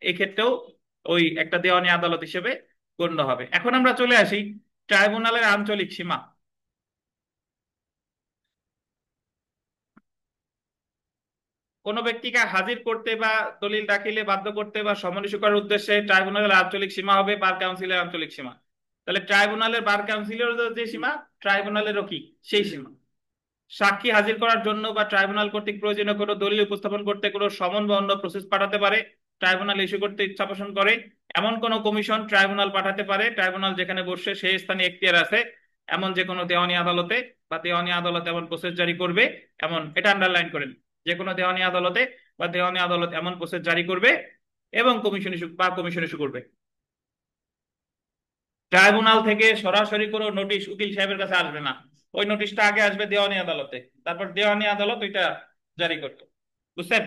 এই ক্ষেত্রেও ওই একটা দেওয়ানি আদালত হিসেবে গণ্য হবে। এখন আমরা চলে আসি ট্রাইব্যুনালের আঞ্চলিক সীমা। কোনো ব্যক্তিকে হাজির করতে বা দলিল দাখিলে বাধ্য করতে বা সমন ইস্যু করার উদ্দেশ্যে ট্রাইব্যুনালের আঞ্চলিক সীমা হবে বার কাউন্সিলের আঞ্চলিক সীমা। তাহলে ট্রাইব্যুনালের বার কাউন্সিলের যে সীমা, ট্রাইব্যুনালেরও কি সেই সীমা। সাক্ষী হাজির করার জন্য বা ট্রাইব্যুনাল কর্তৃক প্রয়োজনীয় কোনো দলিল উপস্থাপন করতে কোনো সমন বা অন্য প্রসেস পাঠাতে পারে, ট্রাইব্যুনাল ইস্যু করতে ইচ্ছা পোষণ করে এমন কোনো কমিশন ট্রাইব্যুনাল পাঠাতে পারে। ট্রাইব্যুনাল যেখানে বসে সেই স্থানে এখতিয়ার আছে এমন যে কোনো দেওয়ানি আদালতে, বা দেওয়ানি আদালত এমন প্রসেস জারি করবে এমন, এটা আন্ডারলাইন করেন, যে কোনো দেওয়ানি আদালতে বা দেওয়ানি আদালত এমন প্রসেস জারি করবে এবং কমিশন ইস্যু বা কমিশন ইস্যু করবে। ট্রাইব্যুনাল থেকে সরাসরি কোনো নোটিশ উকিল সাহেবের কাছে আসবে না, ওই নোটিশটা আগে আসবে দেওয়ানি আদালতে, তারপর দেওয়ানি আদালত ওইটা জারি করতো। বুঝছেন?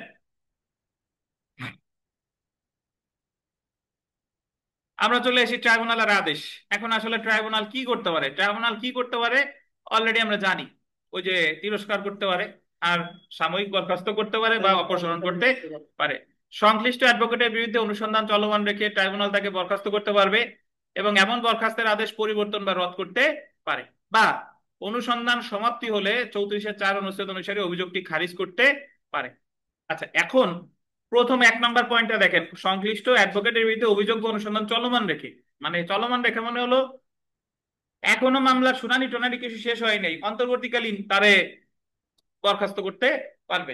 আমরা চলে এসেছি ট্রাইব্যুনালের আদেশ। এখন আসলে ট্রাইব্যুনাল কি করতে পারে? ট্রাইব্যুনাল কি করতে পারে অলরেডি আমরা জানি। ওই যে তিরস্কার করতে পারে, আর সাময়িক বরখাস্ত করতে পারে বা অপসারণ করতে পারে। সংশ্লিষ্ট অ্যাডভোকেটের বিরুদ্ধে অনুসন্ধান চলমান রেখে ট্রাইব্যুনাল তাকে বরখাস্ত করতে পারবে এবং এমন বরখাস্তের আদেশ পরিবর্তন বা রদ করতে পারে, বা অনুসন্ধান সমাপ্তি হলে 34-4 অনুচ্ছেদ অনুসারে অভিযোগটি খারিজ করতে পারে। আচ্ছা, এখন প্রথম 1 নম্বর পয়েন্টটা দেখেন, সংশ্লিষ্ট অ্যাডভোকেটের বিরুদ্ধে অভিযোগ বা অনুসন্ধান চলমান রেখে। মানে চলমান রেখে মানে হলো এখনো মামলার শুনানি টুনানি কিছু শেষ হয় নাই, অন্তর্বর্তীকালীন তারে বরখাস্ত করতে পারবে।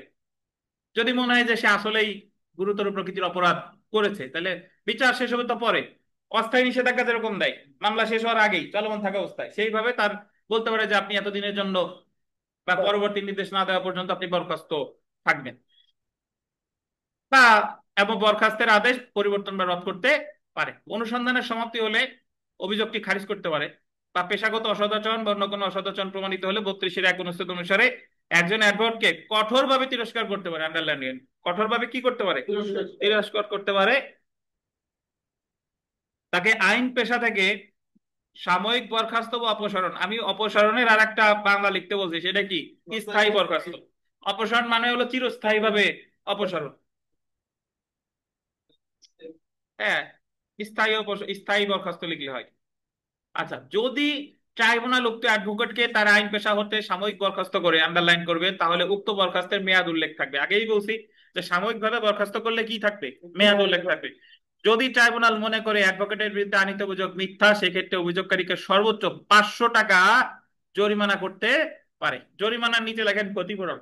যদি মনে হয় যে সে আসলেই গুরুতর প্রকৃতির অপরাধ করেছে, তাহলে বিচার শেষ হবে তো পরে, অস্থায়ী নিষেধাজ্ঞা যেরকম দেয় মামলা শেষ হওয়ার আগেই চলমান থাকা অবস্থায়, সেইভাবে তার বলতে পারে যে আপনি এতদিনের জন্য বা পরবর্তী নির্দেশ না দেওয়া পর্যন্ত আপনি বরখাস্ত থাকবেন, বা এবং বরখাস্তের আদেশ পরিবর্তন বা রদ করতে পারে। অনুসন্ধানের সমাপ্তি হলে অভিযোগটি খারিজ করতে পারে, বা পেশাগত অসদাচরণ বা অন্য কোনো অসদাচরণ প্রমাণিত হলে 32-1 অনুচ্ছেদ অনুসারে একজন অ্যাডভোকেটকে কঠোরভাবে তিরস্কার করতে পারে। আন্ডারলাইন, কঠোরভাবে কি করতে পারে? তিরস্কার করতে পারে। তাকে আইন পেশা থেকে সাময়িক বরখাস্ত বা অপসারণ, আমি অপসারণের আর একটা বাংলা লিখতে বলছি, সেটা কি? স্থায়ী বরখাস্ত। অপসারণ মানে হলো চিরস্থায়ী ভাবে অপসারণ। হ্যাঁ, স্থায়ী বরখাস্ত লিখলে হয়। আচ্ছা, যদি ট্রাইব্যুনাল উক্ত অ্যাডভোকেটকে তার আইন পেশা হতে সাময়িক বরখাস্ত করে, আন্ডারলাইন করবে, তাহলে উক্ত বরখাস্তের মেয়াদ উল্লেখ থাকবে। আগেই বলছি যে সাময়িকভাবে বরখাস্ত করলে কি থাকবে? মেয়াদ উল্লেখ থাকবে। যদি ট্রাইব্যুনাল মনে করে অ্যাডভোকেটের বিরুদ্ধে আনীত অভিযোগ মিথ্যা, সেক্ষেত্রে অভিযোগকারীকে সর্বোচ্চ 500 টাকা জরিমানা করতে পারে। জরিমানার নিচে লেখেন ক্ষতিপূরণ,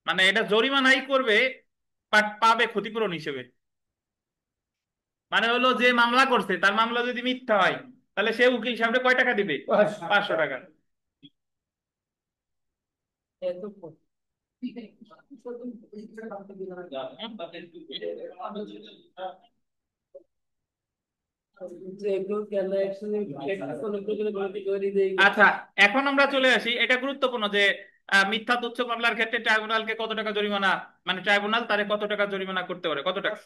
মানে এটা জরিমানাই করবে বাট পাবে ক্ষতিপূরণ হিসেবে। মানে হলো যে মামলা করছে তার মামলা যদি মিথ্যা হয় তাহলে সে উকিল সাহেবকে কয় টাকা দিবে? 500 টাকা। আচ্ছা, এখন আমরা চলে আসি, এটা গুরুত্বপূর্ণ যে মিথ্যা তথ্য মামলার ক্ষেত্রে ট্রাইব্যুনালকে কত টাকা জরিমানা, মানে ট্রাইব্যুনাল তারে কত টাকা জরিমানা করতে পারে, কত টাকা?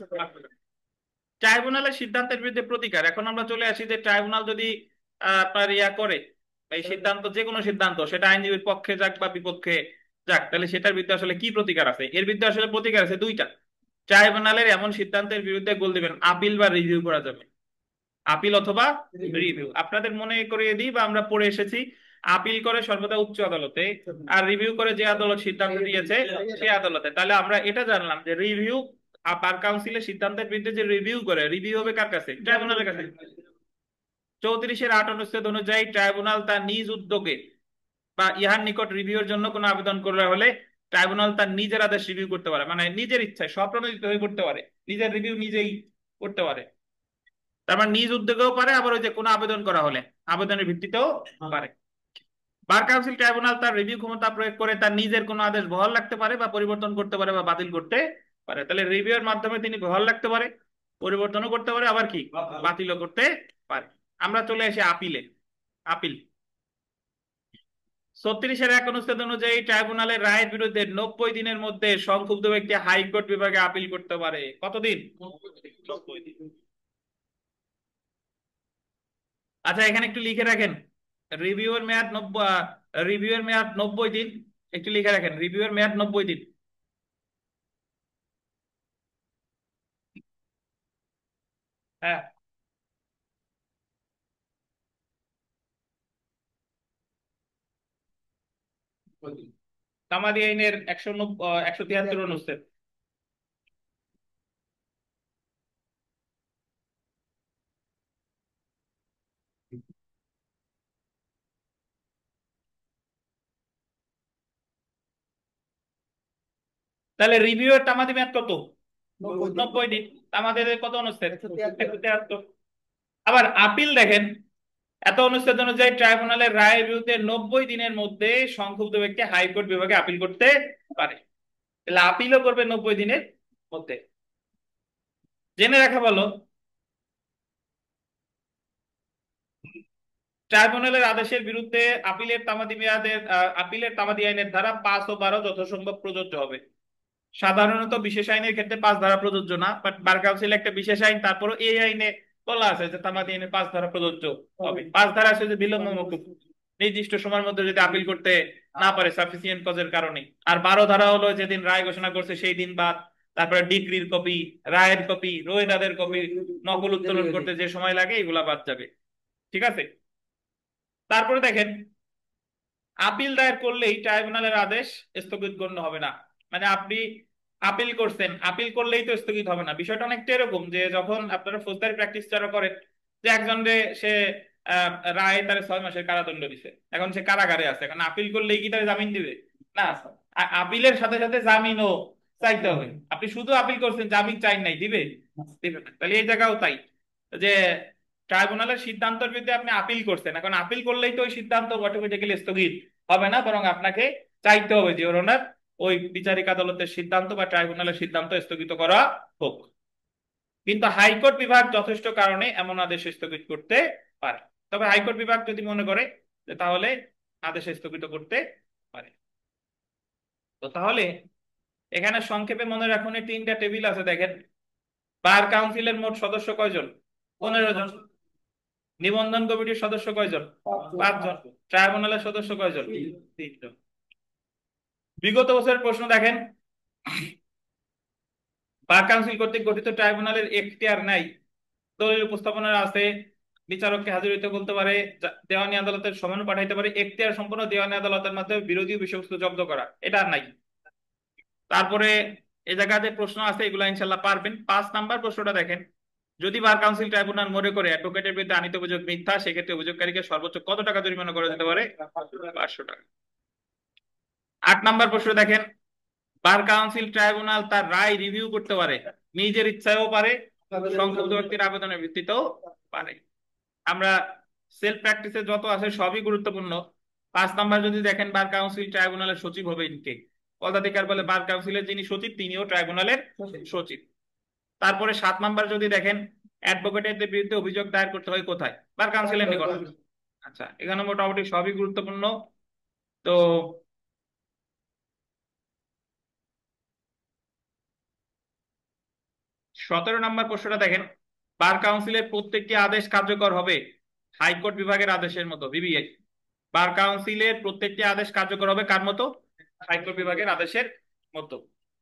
ট্রাইব্যুনালের সিদ্ধান্তের বিরুদ্ধে প্রতিকার। এখন আমরা চলে আসি যে ট্রাইব্যুনাল যদি আপনার ইয়া করে, এই সিদ্ধান্ত, যে কোনো সিদ্ধান্ত, সেটা আইনজীবীর পক্ষে যাক বা বিপক্ষে যাক, তাহলে সেটার বিরুদ্ধে আসলে কি প্রতিকার আছে? এর বিরুদ্ধে আসলে প্রতিকার আছে দুইটা। ট্রাইব্যুনালের এমন সিদ্ধান্তের বিরুদ্ধে গোল দিবেন আপিল বা রিভিউ করা যাবে, আপিল অথবা রিভিউ। আপনাদের মনে করিয়ে দিই বা আমরা পড়ে এসেছি, আপিল করে সর্বদা উচ্চ আদালতে, আর রিভিউ করে যে আদালত সিদ্ধান্ত দিয়েছে সেই আদালতে। তাহলে আমরা এটা জানলাম যে রিভিউ, বার কাউন্সিলের সিদ্ধান্তের বিরুদ্ধে যে রিভিউ করে, রিভিউ হবে কার কাছে? ট্রাইব্যুনালের কাছে। 34-8 অনুচ্ছেদ অনুযায়ী ট্রাইব্যুনাল তার নিজ উদ্যোগে বা ইহার নিকট রিভিউর জন্য কোনো আবেদন করা হলে ট্রাইব্যুনাল তার নিজের আদেশ রিভিউ করতে পারে, মানে নিজের ইচ্ছায় স্বপ্রণোদিত হয়ে করতে পারে, নিজের রিভিউ নিজেই করতে পারে। তার মানে নিজ উদ্যোগেও পারে, আবার ওই যে কোনো আবেদন করা হলে আবেদনের ভিত্তিতেও পারে। বার কাউন্সিল ট্রাইব্যুনাল তার রিভিউ ক্ষমতা প্রয়োগ করে তার নিজের কোনো আদেশ বহাল রাখতে পারে বা পরিবর্তন করতে পারে বা বাতিল করতে পারে। তাহলে রিভিউর মাধ্যমে তিনি বহাল রাখতে পারে, পরিবর্তনও করতে পারে, আবার কি বাতিলও করতে পারে। আমরা চলে আসি আপিলে। আপিল 36-1 অনুচ্ছেদ অনুযায়ী ট্রাইব্যুনালের রায়ের বিরুদ্ধে 90 দিনের মধ্যে সংক্ষুব্ধ ব্যক্তি হাইকোর্ট বিভাগে আপিল করতে পারে। কতদিন? 90 দিন। আচ্ছা, এখানে একটু লিখে রাখেন, রিভিউয়ের মেয়াদ 90 দিন। একটু লিখে রাখেন, রিভিউয়ের মেয়াদ 90 দিন। হ্যাঁ, তামাদি আইনের 173 অনুচ্ছেদ। তাহলে রিভিউয়ের তামাদি মেয়াদ কত? 90 দিন। তামাদের কত অনুচ্ছেদ? 173। আবার আপিল দেখেন, এত অনুচ্ছেদ অনুযায়ী ট্রাইব্যুনালের রায়ের বিরুদ্ধে 90 দিনের মধ্যে সংক্ষুব্ধ ব্যক্তি হাইকোর্ট বিভাগে আপিল করতে পারে। তাহলে আপিলও করবে 90 দিনের মধ্যে। জেনে রাখা ভালো, ট্রাইব্যুনালের আদেশের বিরুদ্ধে আপিলের তামাদি আইনের ধারা 5 ও 12 যথাসম্ভব প্রযোজ্য হবে। সাধারণত বিশেষ আইনের ক্ষেত্রে 5 ধারা প্রযোজ্য না, বাট বার কাউন্সিল একটা বিশেষ আইন, তারপরও এই আইনে বলা আছে যে তামাদি আইনে 5 ধারা প্রযোজ্য হবে। 5 ধারা আছে যে বিলম্ব মওকুফ, নির্দিষ্ট সময়ের মধ্যে যদি আপিল করতে না পারে সাফিসিয়েন্ট কজের কারণে। আর 12 ধারা হলো যেদিন রায় ঘোষণা করছে সেই দিন বাদ, তারপরে ডিক্রির কপি, রায়ের কপি, রোয়েদাদের কপি নকল উত্তোলন করতে যে সময় লাগে এগুলা বাদ যাবে। ঠিক আছে। তারপরে দেখেন, আপিল দায়ের করলেই ট্রাইব্যুনালের আদেশ স্থগিত গণ্য হবে না। মানে আপনি আপিল করছেন, আপিল করলেই তো স্থগিত হবে না। বিষয়টা অনেকটা এরকম যে যখন আপনারা ফৌজদারি প্র্যাকটিস যারা করেন, যে একজন সে আহ, রায় তার 6 মাসের কারাদণ্ড দিছে, এখন সে কারাগারে আছে, এখন আপিল করলেই কি তার জামিন দিবে? না। আপিলের সাথে সাথে জামিনও চাইতে হবে। আপনি শুধু আপিল করছেন, জামিন চাই নাই, দিবে? দিবে না। তাহলে এই জায়গাও তাই, যে ট্রাইব্যুনালের সিদ্ধান্তের বিরুদ্ধে আপনি আপিল করছেন, এখন আপিল করলেই তো ওই সিদ্ধান্ত অটোমেটিক্যালি স্থগিত হবে না, বরং আপনাকে চাইতে হবে যে ওনার ওই বিচারিক আদালতের সিদ্ধান্ত বা ট্রাইব্যুনালের সিদ্ধান্ত স্থগিত করা হোক। কিন্তু হাইকোর্ট বিভাগ যথেষ্ট কারণে এমন আদেশ স্থগিত করতে পারে। তবে হাইকোর্ট বিভাগ যদি মনে করে যে তাহলে আদেশ স্থগিত করতে পারে। তো তাহলে এখানে সংক্ষেপে মনে রাখুন, এই 3টা টেবিল আছে দেখেন। বার কাউন্সিলের মোট সদস্য কয়জন? 15 জন। নিবন্ধন কমিটির সদস্য কয়জন? 5 জন। ট্রাইব্যুনালের সদস্য কয়জন? 3 জন। বিগত বছরের প্রশ্ন দেখেন, বার কাউন্সিল কর্তৃক গঠিত ট্রাইব্যুনালের এখতিয়ার নাই, দলিল উপস্থাপনার আছে, বিচারককে হাজির হইতে বলতে পারে, দেওয়ানি আদালতের সমন পাঠাইতে পারে, এখতিয়ার সম্পন্ন দেওয়ানি আদালতের মাধ্যমে বিরোধী বিষয়বস্তু জব্দ করা, এটা আর নাই। তারপরে এই জায়গাতে প্রশ্ন আছে, এগুলা ইনশাল্লাহ পারবেন। 5 নাম্বার প্রশ্নটা দেখেন, যদি বার কাউন্সিল ট্রাইব্যুনাল মনে করে অ্যাডভোকেটের বিরুদ্ধে আনীত অভিযোগ মিথ্যা, সেক্ষেত্রে অভিযোগকারীকে সর্বোচ্চ কত টাকা জরিমানা করা যেতে পারে? 500 টাকা। 8 নম্বর প্রশ্ন দেখেন, বার কাউন্সিল ট্রাইব্যুনাল তার রায় রিভিউ করতে পারে নিজের ইচ্ছায়ও পারে, সংক্ষুব্ধ ব্যক্তির আবেদনের ভিত্তিতেও পারে। আমরা সেলফ প্র্যাকটিসে যত আছে সবই গুরুত্বপূর্ণ। 5 নম্বর যদি দেখেন, বার কাউন্সিল ট্রাইব্যুনালের সচিব হবেন কে? পদাধিকার বলে বার কাউন্সিলের যিনি সচিব তিনিও ট্রাইব্যুনালের সচিব। তারপরে 7 নম্বর যদি দেখেন, অ্যাডভোকেটের বিরুদ্ধে অভিযোগ দায়ের করতে হয় কোথায়? বার কাউন্সিলের নিকট। আচ্ছা, এখানে মোটামুটি সবই গুরুত্বপূর্ণ। তো 17 নম্বর প্রশ্নটা দেখেন, বার কাউন্সিলের প্রত্যেকটি আদেশ কার্যকর হবে হাইকোর্ট বিভাগের আদেশের মতো, বিবিএ। বার কাউন্সিলের প্রত্যেকটি আদেশ কার্যকর হবে কার মতো? হাইকোর্ট বিভাগের আদেশের মতো।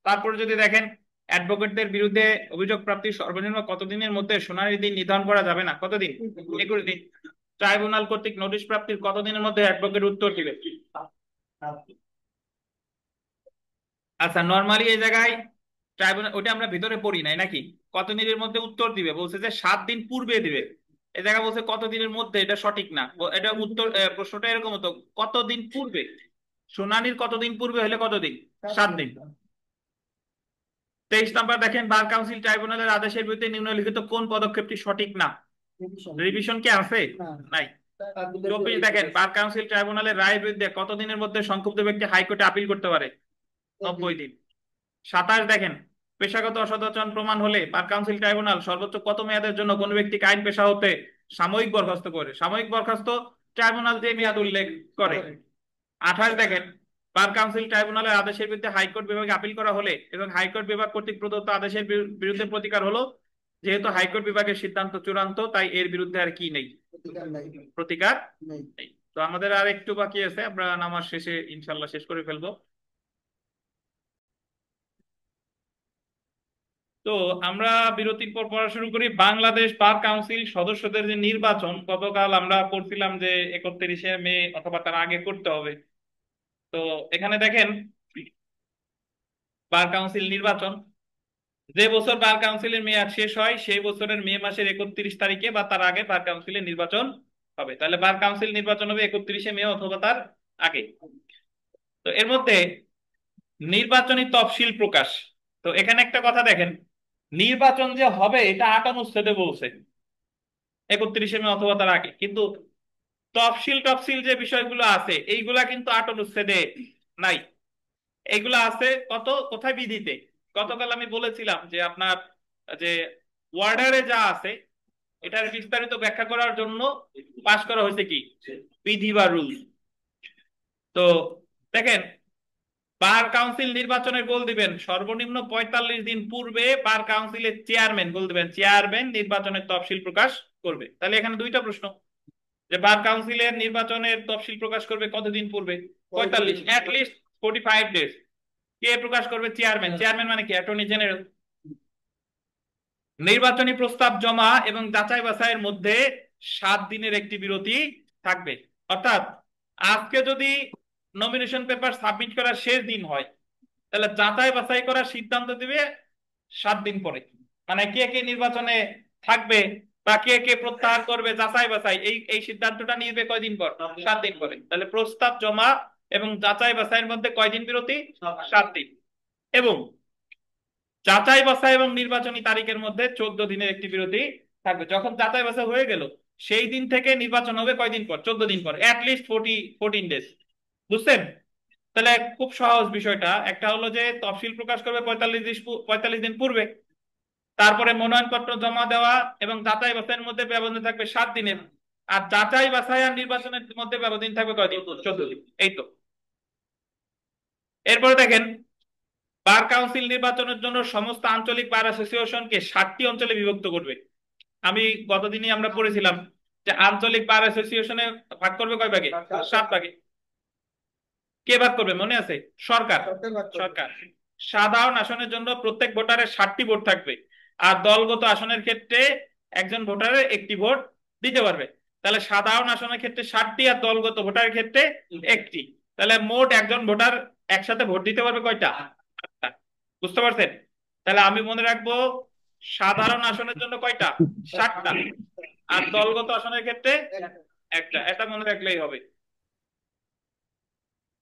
তারপরে যদি দেখেন, অ্যাডভোকেটদের বিরুদ্ধে অভিযোগ প্রাপ্তির সর্বনিম্ন কতদিনের মধ্যে শুনানির দিন নির্ধারণ করা যাবে না? কতদিন? 21 দিন। ট্রাইব্যুনাল কর্তৃক নোটিশ প্রাপ্তির কতদিনের মধ্যে অ্যাডভোকেট উত্তর দিবে? আচ্ছা, নর্মালি এই জায়গায় ট্রাইব্যুনাল, ওটা আমরা ভিতরে পড়ি নাই নাকি, কত দিনের মধ্যে উত্তর দিবে বলছে যে 7 দিন পূর্বে দিবে। এই জায়গায় বলছে কত দিনের মধ্যে, এটা সঠিক না। এটা উত্তর প্রশ্নটা এরকম হতো, কতদিন পূর্বে, শুনানির কতদিন পূর্বে হলে কতদিন? 7 দিন। 23 নম্বর দেখেন, বার কাউন্সিল ট্রাইব্যুনালের আদেশের বিরুদ্ধে নিম্নলিখিত কোন পদক্ষেপটি সঠিক না? রিভিশন কি আছে? নাই। 24 দেখেন, বার কাউন্সিল ট্রাইব্যুনালের রায়ের বিরুদ্ধে কতদিনের মধ্যে সংক্ষুব্ধ ব্যক্তি হাইকোর্টে আপিল করতে পারে? 90 দিন। 27 দেখেন, পেশাগত অসদাচরণ প্রমাণ হলে বার কাউন্সিল ট্রাইব্যুনাল সর্বোচ্চ কত মেয়াদের জন্য কোন ব্যক্তিকে আইন পেশা হতে সাময়িক বরখাস্ত করে? সাময়িক বরখাস্ত ট্রাইব্যুনাল যে মেয়াদ উল্লেখ করে। 28 দেখেন, বার কাউন্সিল ট্রাইব্যুনালের আদেশের বিরুদ্ধে হাইকোর্ট বিভাগে আপিল করা হলে এবং হাইকোর্ট বিভাগ কর্তৃক প্রদত্ত আদেশের বিরুদ্ধে প্রতিকার হলো, যেহেতু হাইকোর্ট বিভাগের সিদ্ধান্ত চূড়ান্ত তাই এর বিরুদ্ধে আর কি নেই? প্রতিকার নেই। তো আমাদের আর একটু বাকি আছে, আমরা নামাজ শেষে ইনশাল্লাহ শেষ করে ফেলবো। তো আমরা বিরতির পর পড়া শুরু করি। বাংলাদেশ বার কাউন্সিল সদস্যদের যে নির্বাচন, গতকাল আমরা পড়ছিলাম যে 31শে মে অথবা তার আগে করতে হবে। তো এখানে দেখেন, বার কাউন্সিল নির্বাচন, যে বছর বার কাউন্সিলের মেয়াদ শেষ হয় সেই বছরের মে মাসের 31 তারিখে বা তার আগে বার কাউন্সিলের নির্বাচন হবে। তাহলে বার কাউন্সিল নির্বাচন হবে 31শে মে অথবা তার আগে। তো এর মধ্যে নির্বাচনী তফসিল প্রকাশ। তো এখানে একটা কথা দেখেন, নির্বাচন যে হবে এটা 8 অনুচ্ছেদে বলছে 31শে মে অথবা তার আগে, কিন্তু তফসিল টফসিল যে বিষয়গুলো আছে এইগুলা কিন্তু 8 অনুচ্ছেদে নাই। এইগুলা আছে কত কোথায়? বিধিতে। গতকাল আমি বলেছিলাম যে আপনার যে ওয়ার্ডারে যা আছে এটার বিস্তারিত ব্যাখ্যা করার জন্য পাশ করা হয়েছে কি বিধি বা রুল। তো দেখেন, বার কাউন্সিল নির্বাচনের গোল দিবেন সর্বনিম্ন 45 দিন পূর্বে বার কাউন্সিলের চেয়ারম্যান, গোল দিবেন চেয়ারম্যান নির্বাচনের তফসিল প্রকাশ করবে। তাহলে এখানে দুইটা প্রশ্ন, যে বার কাউন্সিলের নির্বাচনের তফসিল প্রকাশ করবে কতদিন পূর্বে? 45, অ্যাটলিস্ট 45 ডেজ। কে প্রকাশ করবে? চেয়ারম্যান। চেয়ারম্যান মানে কি? Attorney general. নির্বাচনী প্রস্তাব জমা এবং যাচাই বাছাইয়ের মধ্যে 7 দিনের একটি বিরতি থাকবে। অর্থাৎ আজকে যদি নমিনেশন পেপার সাবমিট করার শেষ দিন হয়, তাহলে যাচাই বাছাই করার সিদ্ধান্ত দিবে 7 দিন পরে। মানে কে কে নির্বাচনে থাকবে বা কে কে প্রত্যাহার করবে, যাচাই বাছাই এই এই সিদ্ধান্তটা নিবে কয়দিন পর? 7 দিন পরে। তাহলে প্রস্তাব জমা এবং যাচাই বাছাইয়ের মধ্যে কয়দিন বিরতি? 7 দিন। এবং যাচাই বাছাই এবং নির্বাচনী তারিখের মধ্যে 14 দিনের একটি বিরতি থাকবে। যখন যাচাই বাছাই হয়ে গেল সেই দিন থেকে নির্বাচন হবে কয়দিন পর? 14 দিন পর, অ্যাটলিস্ট 14 ডেজ। বুঝছেন? তাহলে খুব সহজ বিষয়টা, একটা হলো যে তফসিল প্রকাশ করবে 45 দিন পূর্বে, তারপরে মনোনয়নপত্র জমা দেওয়া এবং যাচাই বাছাইয়ের মধ্যে ব্যবধান থাকবে 7 দিনের, আর যাচাই বাছাই আর নির্বাচনের মধ্যে ব্যবধান থাকবে কয়দিন? 14 দিন। এই তো। এরপরে দেখেন, বার কাউন্সিল নির্বাচনের জন্য সমস্ত আঞ্চলিক বার অ্যাসোসিয়েশনকে 7টি অঞ্চলে বিভক্ত করবে। আমি গতদিনই আমরা পড়েছিলাম যে আঞ্চলিক বার অ্যাসোসিয়েশনে ভাগ করবে কয় ভাগে? 7 ভাগে। কে ভাগ করবে মনে আছে? সরকার। সরকার। সাধারণ আসনের জন্য প্রত্যেক ভোটারের 7টি ভোট থাকবে, আর দলগত আসনের ক্ষেত্রে একজন ভোটারের একটি ভোট দিতে পারবে। তাহলে সাধারণ আসনের ক্ষেত্রে 7টি আর দলগত ভোটারের ক্ষেত্রে একটি। তাহলে মোট একজন ভোটার একসাথে ভোট দিতে পারবে কয়টা? 8টা। বুঝতে পারছেন? তাহলে আমি মনে রাখবো সাধারণ আসনের জন্য কয়টা? 7টা। আর দলগত আসনের ক্ষেত্রে একটা। এটা মনে রাখলেই হবে।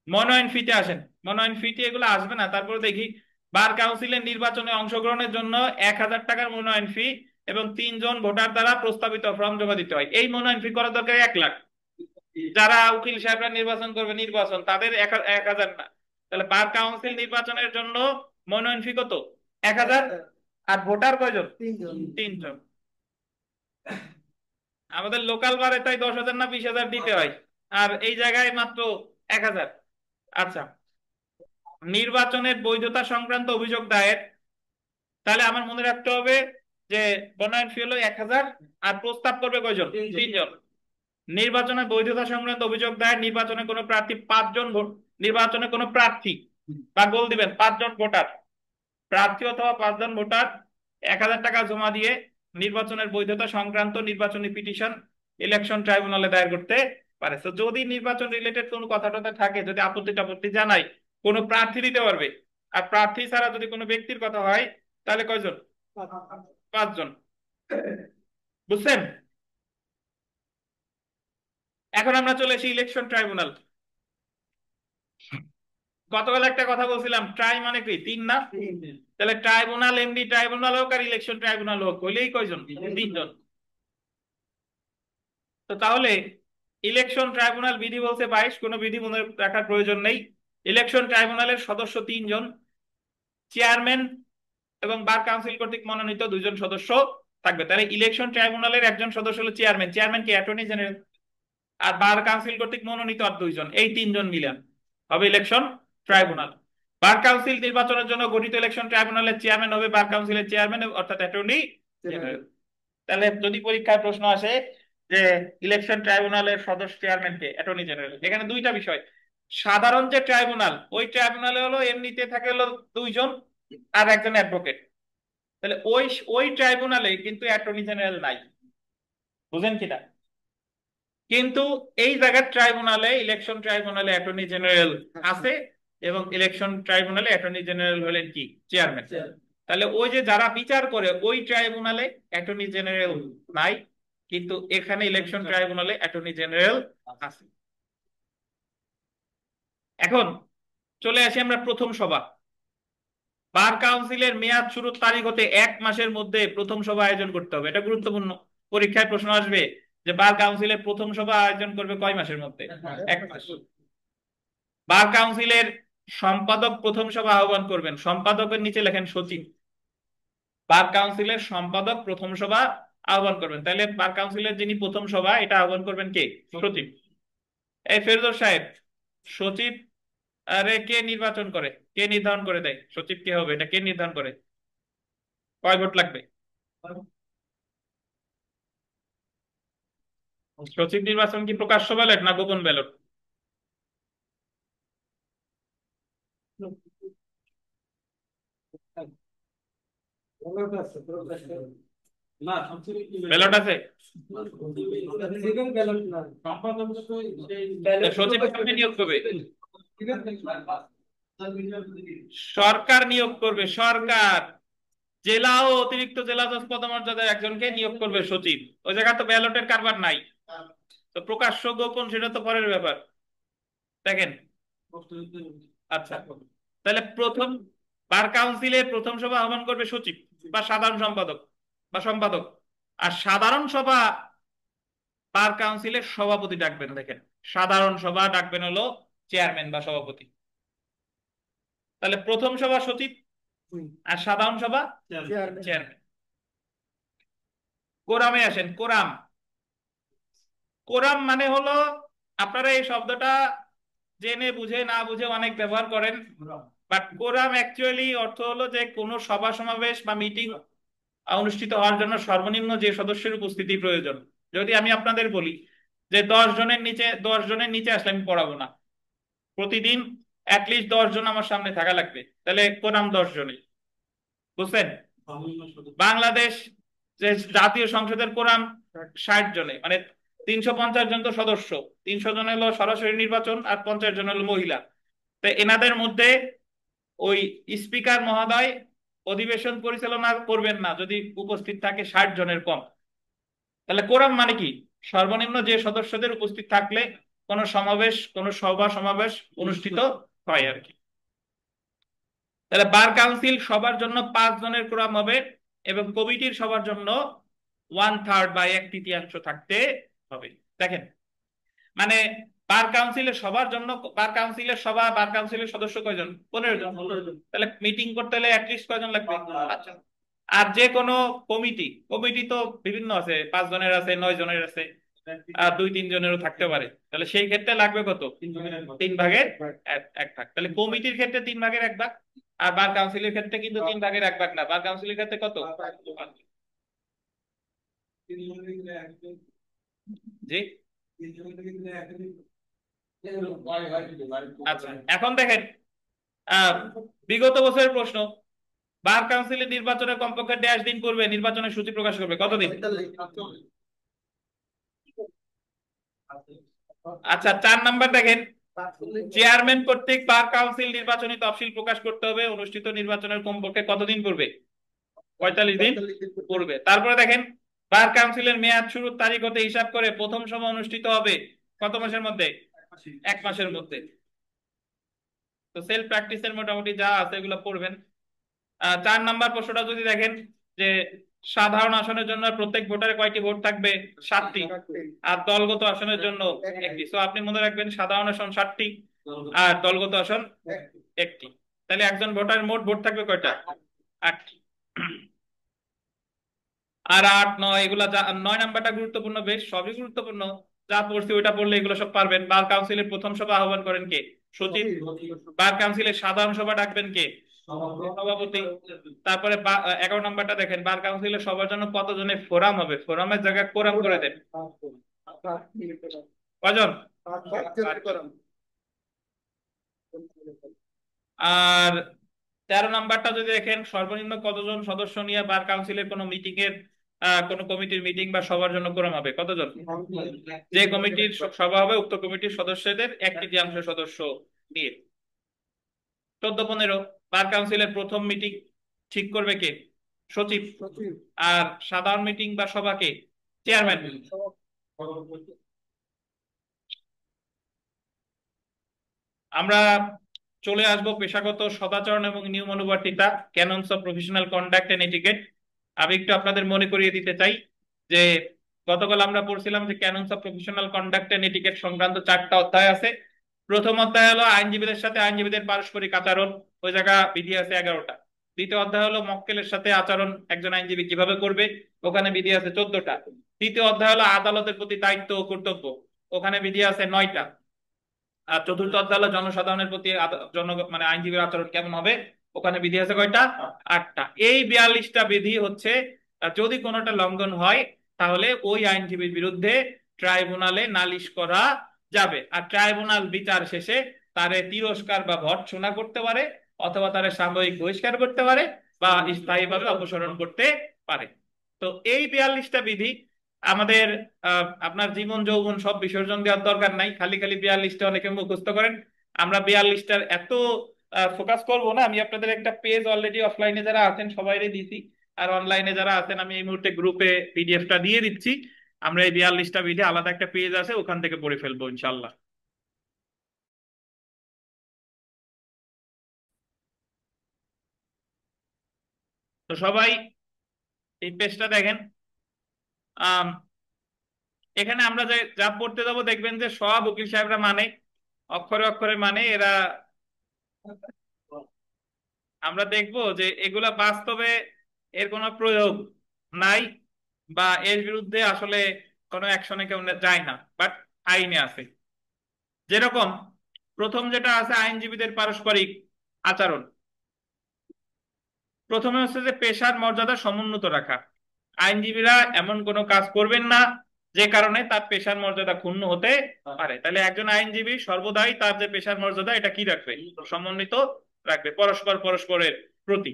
মনোনয়ন ফিতে আসেন। মনোনয়ন ফিতে এগুলো আসবে না, তারপরে দেখি। বার কাউন্সিলের নির্বাচনে অংশগ্রহণের জন্য 1,000 টাকার মনোনয়ন ফি এবং 3 জন ভোটার দ্বারা প্রস্তাবিত ফর্ম জমা দিতে হয়। এই মনোনয়ন ফি করা দরকার 1 লাখ। যারা উকিল সাহেবরা নির্বাচন করবে, নির্বাচন তাদের 1,000 না। তাহলে বার কাউন্সিল নির্বাচনের জন্য মনোনয়ন ফি কত? 1,000। আর ভোটার কয়জন? 3 জন। আমাদের লোকাল বারে তাই 10,000 না 20,000 দিতে হয়, আর এই জায়গায় মাত্র 1,000। আচ্ছা, নির্বাচনের বৈধতা সংক্রান্ত অভিযোগ দায়ের। তাহলে আমার মনে রাখতে হবে যে মনোনয়ন ফি হলো 1,000, আর প্রস্তাব করবে কয়জন? 3 জন। নির্বাচনের বৈধতা সংক্রান্ত অভিযোগ দায়ের। নির্বাচনে কোনো প্রার্থী 5 জন ভোট, নির্বাচনে কোনো প্রার্থী বা গোল দিবেন 5 জন ভোটার, প্রার্থী অথবা 5 জন ভোটার 1,000 টাকা জমা দিয়ে নির্বাচনের বৈধতা সংক্রান্ত নির্বাচনী পিটিশন ইলেকশন ট্রাইব্যুনালে দায়ের করতে পারে। তো যদি নির্বাচন রিলেটেড কোনো কথা টথা থাকে, যদি আপত্তি টাপত্তি জানাই, কোনো প্রার্থী দিতে পারবে। আর প্রার্থী ছাড়া যদি কোনো ব্যক্তির কথা হয়, তাহলে কয়জন? 5 জন। বুঝছেন? এখন আমরা চলে আসি ইলেকশন ট্রাইব্যুনাল। গতকাল একটা কথা বলছিলাম, ট্রাই মানে কি? 3 না? তাহলে ট্রাইব্যুনাল, এমডি ট্রাইব্যুনাল হোক আর ইলেকশন ট্রাইব্যুনাল হোক, হইলেই কয়জন? 3 জন। তো তাহলে ইলেকশন ট্রাইব্যুনাল বিধি বলছে 22, কোনো বিধি মনে রাখার প্রয়োজন নেই। ইলেকশন ট্রাইব্যুনালের সদস্য 3 জন, চেয়ারম্যান এবং বার কাউন্সিল কর্তৃক মনোনীত 2 জন সদস্য থাকবে। তাহলে ইলেকশন ট্রাইব্যুনালের একজন সদস্য হলো চেয়ারম্যান। চেয়ারম্যান কি? Attorney general. আর বার কাউন্সিল কর্তৃক মনোনীত আর 2 জন, এই 3 জন মিলান হবে ইলেকশন ট্রাইব্যুনাল। বার কাউন্সিল নির্বাচনের জন্য গঠিত ইলেকশন ট্রাইব্যুনালের চেয়ারম্যান হবে বার কাউন্সিলের চেয়ারম্যান, অর্থাৎ অ্যাটর্নি জেনারেল। তাহলে যদি পরীক্ষায় প্রশ্ন আসে যে ইলেকশন ট্রাইব্যুনালের সদস্য চেয়ারম্যান কে? Attorney general. এখানে দুইটা বিষয়। সাধারণ যে ট্রাইব্যুনাল, ওই ট্রাইব্যুনালে হলো এমনিতে থাকে হলো 2 জন আর একজন অ্যাডভোকেট। তাহলে ওই ওই ট্রাইব্যুনালে কিন্তু অ্যাটর্নি জেনারেল নাই। বুঝেন কিনা? কিন্তু এই জায়গার ট্রাইব্যুনালে, ইলেকশন ট্রাইব্যুনালে অ্যাটর্নি জেনারেল আছে, এবং ইলেকশন ট্রাইব্যুনালে অ্যাটর্নি জেনারেল হলেন কি? চেয়ারম্যান। তাহলে ওই যে যারা বিচার করে ওই ট্রাইব্যুনালে অ্যাটর্নি জেনারেল নাই, কিন্তু এখানে ইলেকশন ট্রাইব্যুনালে অ্যাটর্নি জেনারেল আছে। এখন চলে আসি আমরা প্রথম সভা। বার কাউন্সিলের মেয়াদ শুরুর তারিখ হতে 1 মাসের মধ্যে প্রথম সভা আয়োজন করতে হবে। এটা গুরুত্বপূর্ণ, পরীক্ষায় প্রশ্ন আসবে যে বার কাউন্সিলের প্রথম সভা আয়োজন করবে কয় মাসের মধ্যে? 1 মাস। বার কাউন্সিলের সম্পাদক প্রথম সভা আহ্বান করবেন। সম্পাদকের নিচে লেখেন সচিব। বার কাউন্সিলের সম্পাদক প্রথম সভা আহ্বান করবেন। তাহলে বার কাউন্সিলের যিনি প্রথম সভা, এটা আহ্বান করবেন কে? সচিব। এই ফেরদৌস সাহেব, সচিব আরে কে নির্বাচন করে? কে নির্ধারণ করে দেয় সচিব কে হবে? এটা কে নির্ধারণ করে? কয় ভোট লাগবে? সচিব নির্বাচন কি প্রকাশ্য ব্যালট না গোপন ব্যালট? ব্যালট আছে। সচিব কাকে নিয়োগ করবে? সরকার নিয়োগ করবে। সরকার জেলা ও অতিরিক্ত জেলা জজ পদমর্যাদার একজনকে নিয়োগ করবে সচিব। ওই জায়গায় তো ব্যালটের কারবার নাই। তো প্রকাশ্য গোপন সেটা তো পরের ব্যাপার। দেখেন, আচ্ছা, তাহলে প্রথম বার কাউন্সিলের প্রথম সভা আহ্বান করবে সচিব বা সাধারণ সম্পাদক বা সম্পাদক। আর সাধারণ সভা বার কাউন্সিলের সভাপতি ডাকবেন। দেখেন, সাধারণ সভা ডাকবেন হলো চেয়ারম্যান বা সভাপতি। তাহলে প্রথম সভা সচিব আর সাধারণ সভা চেয়ারম্যান। কোরামে আসেন। কোরাম, কোরাম মানে হলো, আপনারা এই শব্দটা জেনে বুঝে না বুঝে অনেক ব্যবহার করেন, বাট কোরাম অ্যাকচুয়ালি অর্থ হলো যে কোনো সভা সমাবেশ বা মিটিং অনুষ্ঠিত হওয়ার জন্য সর্বনিম্ন যে সদস্যের উপস্থিতি প্রয়োজন। যদি আমি আপনাদের বলি যে 10 জনের নিচে আসলে আমি পড়াবো না, প্রতিদিন অ্যাটলিস্ট 10 জন আমার সামনে থাকা লাগবে, তাহলে কোরাম 10 জনই। বুঝছেন? বাংলাদেশ যে জাতীয় সংসদের কোরাম 60 জনে, মানে 350 জন তো সদস্য। 300 জন হলো সরাসরি নির্বাচন আর 50 জন হলো মহিলা। তো এনাদের মধ্যে ওই স্পিকার মহোদয় অধিবেশন পরিচালনা করবেন না যদি উপস্থিত থাকে 60 জনের কম। তাহলে কোরাম মানে কি? সর্বনিম্ন যে সদস্যদের উপস্থিত থাকলে কোন সমাবেশ, কোন সভা সমাবেশ অনুষ্ঠিত হয় আর কি। তাহলে বার কাউন্সিল সবার জন্য 5 জনের কোরাম হবে, এবং কমিটির সবার জন্য 1/3 বা 1/3 থাকতে হবে। দেখেন, মানে বার কাউন্সিলের সবার জন্য, বার কাউন্সিলের সভা, বার কাউন্সিলের সদস্য কয়জন? 15 জন। তাহলে মিটিং করতে হলে অ্যাটলিস্ট কয়জন লাগবে? 5 জন। আর যে কোনো কমিটি, কমিটি তো বিভিন্ন আছে, 5 জনের আছে, 9 জনের আছে, আর 2-3 জনেরও থাকতে পারে। তাহলে সেই ক্ষেত্রে লাগবে কত? 3 ভাগের 1 ভাগ। তাহলে কমিটির ক্ষেত্রে 3 ভাগের 1 ভাগ, আর বার কাউন্সিলের ক্ষেত্রে কিন্তু 3 ভাগের 1 ভাগ না, বার কাউন্সিলের ক্ষেত্রে কত? জি। আচ্ছা, এখন দেখেন, আহ বিগত বছরের প্রশ্ন, বার কাউন্সিলের নির্বাচনের কমপক্ষে 1.5 দিন পূর্বে নির্বাচনের সূচি প্রকাশ করবে। কতদিন? আচ্ছা, 4 নাম্বার দেখেন, চেয়ারম্যান কর্তৃক বার কাউন্সিল নির্বাচনী তফসিল প্রকাশ করতে হবে অনুষ্ঠিত নির্বাচনের কমপক্ষে কতদিন পূর্বে? 45 দিন পূর্বে। তারপরে দেখেন, বার কাউন্সিলের মেয়াদ শুরুর তারিখ হতে হিসাব করে প্রথম সভা অনুষ্ঠিত হবে কত মাসের মধ্যে? 1 মাসের মধ্যে। তো সেলফ প্র্যাকটিসের মোটামুটি যা আছে এগুলো পড়বেন। 4 নাম্বার প্রশ্নটা যদি দেখেন, যে সাধারণ আসনের জন্য প্রত্যেক ভোটারে কয়টি ভোট থাকবে? 7টি। আর দলগত আসনের জন্য 1টি। তো আপনি মনে রাখবেন, সাধারণ আসন 7টি আর দলগত আসন 1টি। তাহলে একজন ভোটারের মোট ভোট থাকবে কয়টা? 8টি। আর 8, 9 এগুলা 9 নাম্বারটা গুরুত্বপূর্ণ, বেশ সবই গুরুত্বপূর্ণ। যা পড়ছি ওইটা পড়লে এগুলো সব পারবেন। বার কাউন্সিলের প্রথম সভা আহ্বান করেন কে? সচিব। বার কাউন্সিলের সাধারণ সভা ডাকবেন কে? সভাপতি। তারপরে 11 নাম্বারটা দেখেন, বার কাউন্সিলের সবার জন্য কতজনের ফোরাম হবে? ফোরামের জায়গায় কোরাম করে দেন। কজন? 5 জন। আর 13 নাম্বারটা যদি দেখেন, সর্বনিম্ন কতজন সদস্য নিয়ে বার কাউন্সিলের কোনো মিটিং এর, কোনো কমিটির মিটিং বা সবার জন্য কোরাম হবে? কতজন? যে কমিটির সভা হবে উক্ত কমিটির সদস্যদের 1/3 সদস্য নিয়ে। 14-15, বার কাউন্সিলের প্রথম মিটিং ঠিক করবে কে? সচিব। আর সাধারণ মিটিং বা সভাকে? চেয়ারম্যান। আমরা চলে আসবো পেশাগত সদাচরণ এবং নিয়ম অনুবর্তিতা, canons of professional conduct and etiquette. আমি একটু আপনাদের মনে করিয়ে দিতে চাই যে গতকাল আমরা পড়ছিলাম যে canons of professional conduct and etiquette সংক্রান্ত 4টা অধ্যায় আছে। প্রথম অধ্যায় হলো আইনজীবীদের সাথে আইনজীবীদের পারস্পরিক আচরণ, ওই জায়গা বিধি আছে 11টা। দ্বিতীয় অধ্যায় হলো মক্কেলের সাথে আচরণ একজন আইনজীবী কিভাবে করবে, ওখানে বিধি আছে 14টা। তৃতীয় অধ্যায় হলো আদালতের প্রতি দায়িত্ব ও কর্তব্য, ওখানে বিধি আছে 9টা। আর চতুর্থ অধ্যায় হলো জনসাধারণের প্রতি মানে আইনজীবীর আচরণ কেমন হবে, ওখানে বিধি আছে কয়টা? 8টা। এই 42টা বিধি হচ্ছে, যদি কোনোটা লঙ্ঘন হয় তাহলে ওই আইনজীবীর বিরুদ্ধে ট্রাইব্যুনালে নালিশ করা যাবে। আর ট্রাইব্যুনাল বিচার শেষে তারে তিরস্কার বা ভর্ৎসনা করতে পারে, অথবা তারে সাময়িক বহিষ্কার করতে পারে, বা স্থায়ীভাবে অপসারণ করতে পারে। তো এই 42টা বিধি আমাদের, আপনার জীবন যৌবন সব বিসর্জন দেওয়ার দরকার নাই, খালি খালি 42টা অনেকে মুখস্থ করেন। আমরা 42টার এত ফোকাস করবো না। আমি আপনাদের একটা পেজ অলরেডি অফলাইনে যারা আছেন সবাইরে দিয়েছি, আর অনলাইনে যারা আছেন আমি এই মুহূর্তে গ্রুপে পিডিএফটা দিয়ে দিচ্ছি। আমরা এই 42টা বিধি আলাদা একটা পেজ আছে, ওখান থেকে পড়ে ফেলবো ইনশাল্লাহ। তো সবাই এই পেজটা দেখেন। আহ এখানে আমরা যে যা পড়তে যাবো দেখবেন যে সব উকিল সাহেবরা মানে, অক্ষরে অক্ষরে মানে এরা। আমরা দেখবো যে এগুলা বাস্তবে এর কোনো প্রয়োগ নাই, বা এর বিরুদ্ধে আসলে কোনো অ্যাকশনে কেউ যায় না, বাট আইনে আছে। যেরকম প্রথম যেটা আছে আইনজীবীদের পারস্পরিক আচরণ। প্রথমে হচ্ছে যে পেশার মর্যাদা সমুন্নত রাখা। আইনজীবীরা এমন কোনো কাজ করবেন না যে কারণে তার পেশার মর্যাদা ক্ষুণ্ণ হতে পারে। তাহলে একজন আইনজীবী সর্বদাই তার যে পেশার মর্যাদা এটা কি রাখবে? সমন্বিত রাখবে পরস্পর পরস্পরের প্রতি।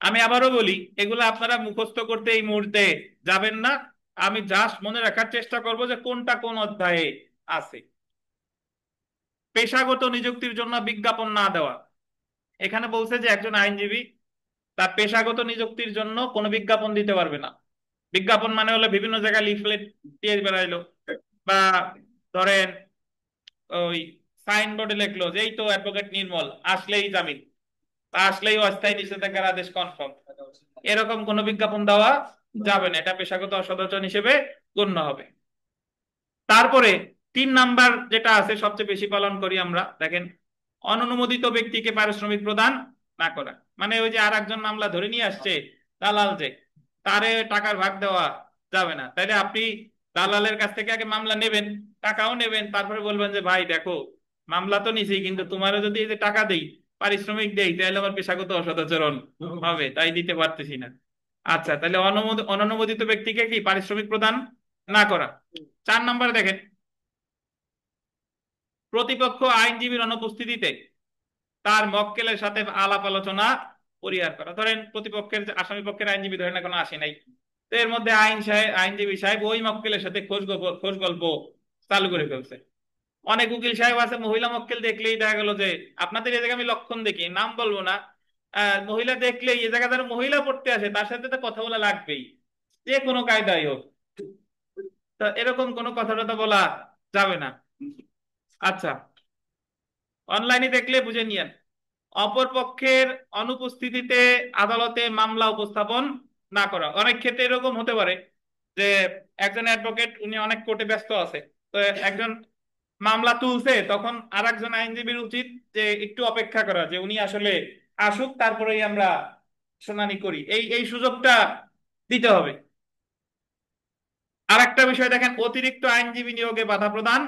আমি আবারও বলি, এগুলো আপনারা মুখস্থ করতে এই মুহূর্তে যাবেন না। আমি জাস্ট মনে রাখার চেষ্টা করব যে কোনটা কোন অধ্যায়ে আছে। পেশাগত নিযুক্তির জন্য বিজ্ঞাপন না দেওয়া, এখানে বলছে যে একজন আইনজীবী তার পেশাগত নিযুক্তির জন্য কোনো বিজ্ঞাপন দিতে পারবে না। বিজ্ঞাপন মানে হলো বিভিন্ন জায়গায় লিফলেট দিয়ে বেড়াইলো, বা ধরেন ওই সাইনবোর্ডে লিখলো যে এই তো অ্যাডভোকেট নির্মল, আসলেই জামিন, বা আসলেই অস্থায়ী নিষেধাজ্ঞার আদেশ কনফার্ম, এরকম কোনো বিজ্ঞাপন দেওয়া যাবে না, এটা পেশাগত অসদাচরণ হিসেবে গণ্য হবে। তারপরে 3 নাম্বার যেটা আছে সবচেয়ে বেশি পালন করি আমরা, দেখেন, অননুমোদিত ব্যক্তিকে পারিশ্রমিক প্রদান না করা। মানে ওই যে আর একজন মামলা ধরে নিয়ে আসছে, দালাল যে, তারে টাকার ভাগ দেওয়া যাবে না। তাইলে আপনি দালালের কাছ থেকে আগে মামলা নেবেন, টাকাও নেবেন, তারপরে বলবেন যে ভাই দেখো, মামলা তো নিছি, কিন্তু তোমারও যদি এই যে টাকা দেই, পারিশ্রমিক দেই, তাহলে আমার পেশাগত অসদাচরণ হবে, তাই দিতে পারতেছি না। আচ্ছা, তাহলে অননুমোদিত ব্যক্তিকে কি পারিশ্রমিক প্রদান না করা। 4 নাম্বার দেখেন, প্রতিপক্ষ আইনজীবীর অনুপস্থিতিতে তার মক্কেলের সাথে আলাপ আলোচনা পরিহার করা। ধরেন প্রতিপক্ষের আসামি পক্ষের আইনজীবী ধরেন এখনো আসে নাই, তো এর মধ্যে আইনজীবী সাহেব ওই মক্কেলের সাথে খোঁজ গল্প চালু করে ফেলছে। অনেক উকিল সাহেব আছে, মহিলা মক্কেল দেখলেই দেখা গেল যে, আপনাদের এই জায়গায় আমি লক্ষণ দেখি, নাম বলবো না, মহিলা দেখলেই এই জায়গায় যারা মহিলা পড়তে আসে তার সাথে তো কথা বলা লাগবেই, যে কোনো কায়দায় হোক। তা এরকম কোনো কথা টথা বলা যাবে না। আচ্ছা, অনলাইনে দেখলে বুঝে নিয়েন, অপর পক্ষের অনুপস্থিতিতে আদালতে মামলা উপস্থাপন না করা। অনেক ক্ষেত্রে এরকম হতে পারে যে একজন অ্যাডভোকেট উনি অনেক কোর্টে ব্যস্ত আছে, তো একজন মামলা তুলছে, তখন আর একজন আইনজীবীর উচিত যে একটু অপেক্ষা করা, যে উনি আসলে আসুক, তারপরেই আমরা শুনানি করি, এই এই সুযোগটা দিতে হবে। আর একটা বিষয় দেখেন, অতিরিক্ত আইনজীবী নিয়োগে বাধা প্রদান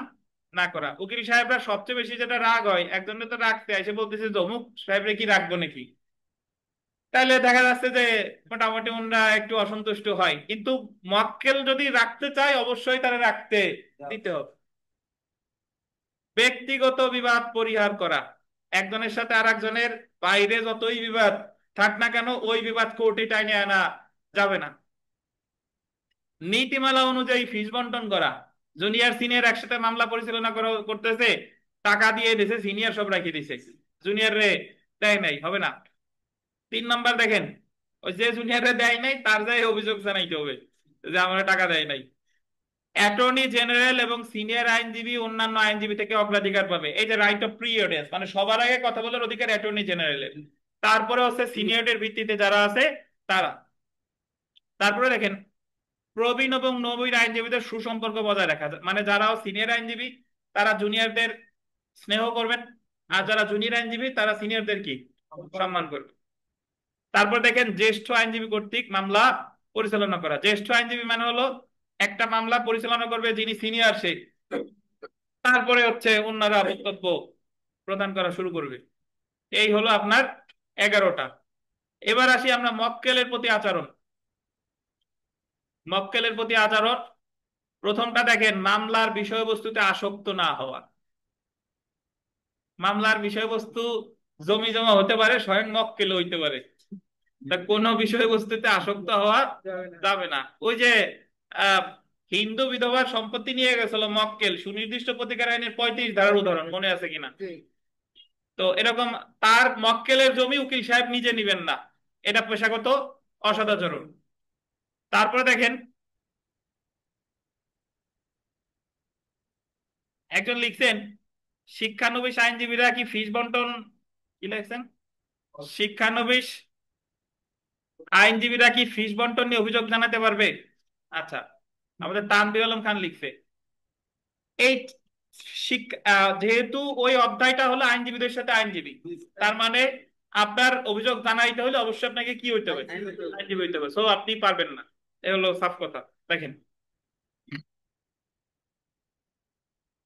না করা। উকিল সাহেবরা সবচেয়ে বেশি যেটা রাগ হয়, একজনের তো রাখতে এসে বলতেছে যে অমুক সাহেবরে কি রাখবো নাকি, তাহলে দেখা যাচ্ছে যে মোটামুটি ওনারা একটু অসন্তুষ্ট হয়। কিন্তু মক্কেল যদি রাখতে চায় অবশ্যই তারা রাখতে দিতে হবে। ব্যক্তিগত বিবাদ পরিহার করা, একজনের সাথে আর একজনের বাইরে যতই বিবাদ থাক না কেন, ওই বিবাদ কোর্টে টাইনে আনা যাবে না। নীতিমালা অনুযায়ী ফিস বন্টন করা, জুনিয়র সিনিয়র একসাথে মামলা পরিচালনা করতেছে, টাকা দিয়ে দিছে, সিনিয়র সব রাখিয়ে দিছে, জুনিয়র রে দেয় নাই, হবে না। 3 নাম্বার দেখেন, ওই যে জুনিয়রে দেয় নাই তার যাই অভিযোগ জানাইতে হবে যে আমরা টাকা দেয় নাই। অ্যাটর্নি জেনারেল এবং সিনিয়র আইনজীবী অন্যান্য আইনজীবী থেকে অগ্রাধিকার পাবে, এই যে রাইট অফ প্রি অডিয়েন্স, মানে সবার আগে কথা বলার অধিকার অ্যাটর্নি জেনারেলের, তারপরে হচ্ছে সিনিয়রের ভিত্তিতে যারা আছে তারা। তারপরে দেখেন, প্রবীণ এবং নবীন আইনজীবীদের সুসম্পর্ক বজায় রাখা, মানে যারা সিনিয়র আইনজীবী তারা জুনিয়রদের স্নেহ করবেন, আর যারা জুনিয়র আইনজীবী তারা সিনিয়রদের কি সম্মান করবে। তারপর দেখেন, জ্যেষ্ঠ আইনজীবী কর্তৃক মামলা পরিচালনা করা। জ্যেষ্ঠ আইনজীবী মানে হলো একটা মামলা পরিচালনা করবে যিনি সিনিয়র, সে তারপরে হচ্ছে অন্যরা বক্তব্য প্রদান করা শুরু করবে। এই হলো আপনার 11টা। এবার আসি আমরা মক্কেলের প্রতি আচরণ। মক্কেলের প্রতি আচরণ, প্রথমটা দেখেন, মামলার বিষয়বস্তুতে আসক্ত না হওয়া। মামলার বিষয়বস্তু জমি জমা হতে পারে, স্বয়ং মক্কেল হইতে পারে, তা কোনো বিষয়বস্তুতে আসক্ত হওয়া যাবে না। ওই যে আহ হিন্দু বিধবার সম্পত্তি নিয়ে গেছিল মক্কেল, সুনির্দিষ্ট প্রতিকার আইনের 35 ধারার উদাহরণ মনে আছে কিনা। তো এরকম তার মক্কেলের জমি উকিল সাহেব নিজে নিবেন না, এটা পেশাগত অসদাচরণ। তারপরে দেখেন, একজন লিখছেন, শিক্ষানবিশ আইনজীবীরা কি ফিস বন্টন, কি লিখছেন, শিক্ষানবিশ আইনজীবীরা কি ফিস বন্টন নিয়ে অভিযোগ জানাতে পারবে। আচ্ছা, আমাদের তানভীর আলম খান লিখছে, এই যেহেতু ওই অধ্যায়টা হলো আইনজীবীদের সাথে আইনজীবী, তার মানে আপনার অভিযোগ জানাইতে হলে অবশ্যই আপনাকে কি হইতে হবে, আইনজীবী হইতে হবে, সো আপনি পারবেন না, এ হলো সাফ কথা। দেখেন,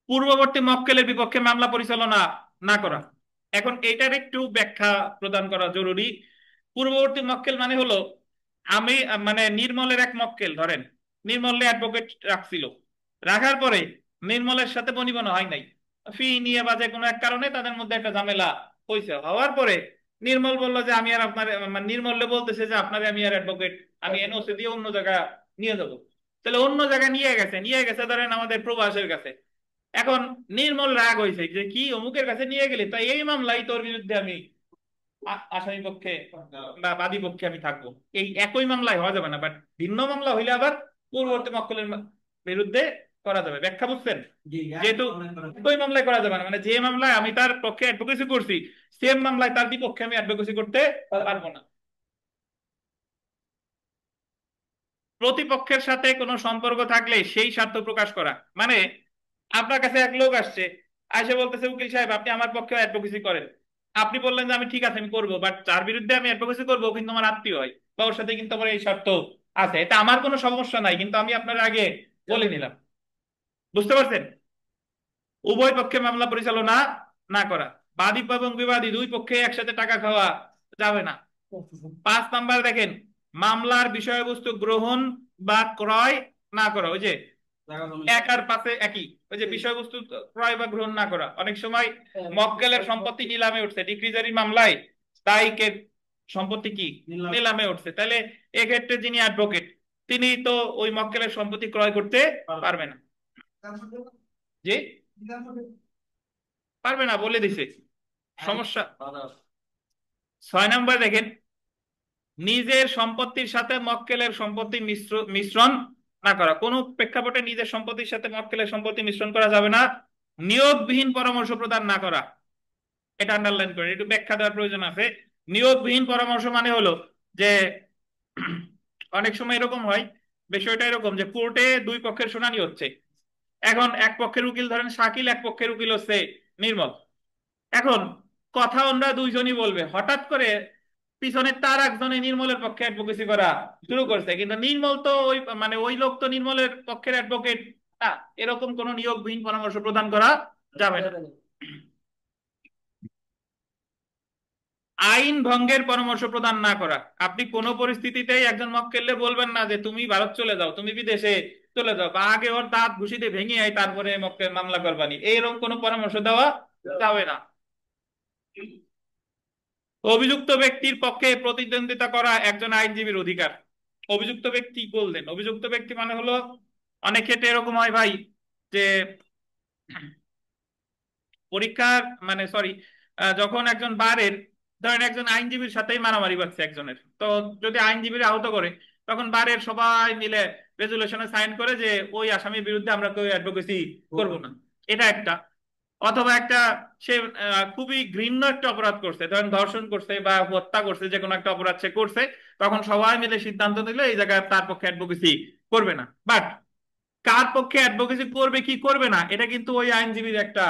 পূর্ববর্তী মক্কেলের বিপক্ষে মামলা পরিচালনা না করা। এখন এটার একটু ব্যাখ্যা প্রদান করা জরুরি। পূর্ববর্তী মক্কেল মানে হলো, আমি মানে নির্মলের এক মক্কেল ধরেন, নির্মলে অ্যাডভোকেট রাখছিল, রাখার পরে নির্মলের সাথে বনিবনা হয় নাই, ফি নিয়ে বা যে কোনো এক কারণে তাদের মধ্যে একটা ঝামেলা হয়েছে, হওয়ার পরে নির্মল বললো যে আমি আর আপনার, মানে নির্মলে বলতেছে যে আপনারে আমি আর অ্যাডভোকেট, আমি এনওসি দিয়ে অন্য জায়গা নিয়ে যাবো। তাহলে অন্য জায়গায় নিয়ে গেছে ধরেন আমাদের প্রভাসের কাছে। এখন নির্মল রাগ হয়েছে যে কি অমুকের কাছে নিয়ে গেলি, তাই এই মামলাই তোর বিরুদ্ধে আমি আসামি পক্ষে বা বাদী পক্ষে আমি থাকবো। এই একই মামলায় হওয়া যাবে না, বাট ভিন্ন মামলা হইলে আবার পূর্ববর্তী মক্কেলের বিরুদ্ধে করা যাবে। ব্যাখ্যা বুঝছেন? যেহেতু একই মামলায় করা যাবে না, মানে যে মামলায় আমি তার পক্ষে অ্যাডভোকেসি করছি সেম মামলায় তার বিপক্ষে আমি অ্যাডভোকেসি করতে পারবো না। প্রতিপক্ষের সাথে কোনো সম্পর্ক থাকলে সেই স্বার্থ প্রকাশ করা, মানে আপনার কাছে এক লোক আসছে, আইসে বলতেছে উকিল সাহেব আপনি আমার পক্ষে অ্যাডভোকেসি করেন। আপনি বললেন যে আমি ঠিক আছে আমি করবো, বাট যার বিরুদ্ধে আমি অ্যাডভোকেসি করবো কিন্তু আমার আত্মীয় হয় বা ওর সাথে কিন্তু আমার এই শর্ত আছে, এটা আমার কোনো সমস্যা নাই, কিন্তু আমি আপনার আগে বলে নিলাম। বুঝতে পারছেন? উভয় পক্ষে মামলা পরিচালনা না করা, বাদী এবং বিবাদী দুই পক্ষে একসাথে টাকা খাওয়া যাবে না। 5 নাম্বার দেখেন, মামলার বিষয়বস্তু গ্রহণ বা ক্রয় না করা। ওই যে এক আর পাশে একই, ওই যে বিষয়বস্তু ক্রয় বা গ্রহণ না করা। অনেক সময় মক্কেলের সম্পত্তি নিলামে উঠছে, ডিক্রিজারি মামলায় দায়ীকের সম্পত্তি কি নিলামে উঠছে, তাহলে এক্ষেত্রে যিনি অ্যাডভোকেট তিনি তো ওই মক্কেলের সম্পত্তি ক্রয় করতে পারবে না। জি, পারবে না বলে দিছে, সমস্যা। 6 নাম্বার দেখেন, নিজের সম্পত্তির সাথে মক্কেলের সম্পত্তি মিশ্রণ না করা। কোন প্রেক্ষাপটে নিজের সম্পত্তির সাথে মক্কেলের সম্পত্তি মিশ্রণ করা যাবে না। নিয়োগবিহীন পরামর্শ প্রদান না করা, এটা আন্ডারলাইন করে একটু ব্যাখ্যা দেওয়ার প্রয়োজন আছে। নিয়োগবিহীন পরামর্শ মানে হলো যে অনেক সময় এরকম হয়, বিষয়টা এরকম যে কোর্টে দুই পক্ষের শুনানি হচ্ছে। এখন এক পক্ষের উকিল ধরেন শাকিল, এক পক্ষের উকিল হচ্ছে নির্মল। এখন কথা ওনরা দুইজনই বলবে, হঠাৎ করে পিছনে তার একজনে নির্মলের পক্ষে অ্যাডভোকেসি করা শুরু করছে, কিন্তু নির্মল তো ওই মানে ওই লোক তো নির্মলের পক্ষের অ্যাডভোকেট না। এরকম কোন নিয়োগবিহীন পরামর্শ প্রদান করা যাবে না। আইন ভঙ্গের পরামর্শ প্রদান না করা, আপনি কোনো পরিস্থিতিতেই একজন মক্কেলকে বলবেন না যে তুমি ভারত চলে যাও, তুমি বিদেশে চলে যাও, বা আগে ওর দাঁত ঘুষিতে ভেঙে আই তারপরে মক্কেল মামলা করবানি, এইরকম কোনো পরামর্শ দেওয়া যাবে না। অভিযুক্ত ব্যক্তির পক্ষে প্রতিদ্বন্দ্বিতা করা একজন আইনজীবীর অধিকার। অভিযুক্ত ব্যক্তি বললেন, অভিযুক্ত ব্যক্তি মানে হলো অনেক ক্ষেত্রে এরকম হয় ভাই যে পরীক্ষার মানে সরি, যখন একজন বারের ধরেন একজন আইনজীবীর সাথেই মারামারি বাজছে একজনের, তো যদি আইনজীবীর আহত করে তখন বারের সবাই মিলে রেজুলেশনে সাইন করে যে ওই আসামির বিরুদ্ধে আমরা কেউ অ্যাডভোকেসি করব না। এটা একটা। অথবা একটা সে খুবই ঘৃণ্য একটা অপরাধ করছে, ধরেন ধর্ষণ করছে বা হত্যা করছে, যে কোনো একটা অপরাধ সে করছে, তখন সবাই মিলে সিদ্ধান্ত নিল এই জায়গায় তার পক্ষে অ্যাডভোকেসি করবে না। বাট কার পক্ষে অ্যাডভোকেসি করবে কি করবে না এটা কিন্তু ওই আইনজীবীর একটা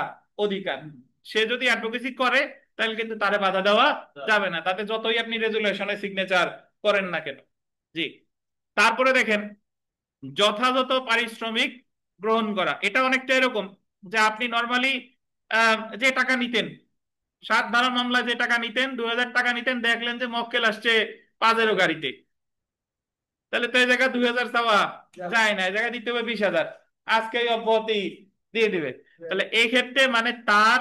অধিকার। সে যদি অ্যাডভোকেসি করে তাহলে কিন্তু তারে বাধা দেওয়া যাবে না, তাতে যতই আপনি রেজুলেশনে সিগনেচার করেন না কেন। জি। তারপরে দেখেন, যথাযথ পারিশ্রমিক গ্রহণ করা, এটা অনেকটা এরকম যে আপনি নর্মালি যে টাকা নিতেন 7 ধারা মামলায়, যে টাকা নিতেন 2000 টাকা নিতেন, দেখলেন যে মক্কেল আসছে পাজেরো গাড়িতে, তাহলে তো এই জায়গায় 2000 চাওয়া যায় না, এই জায়গায় দিতে হবে 20,000, আজকে অব্যাহতি দিয়ে দিবে। তাহলে এই ক্ষেত্রে মানে তার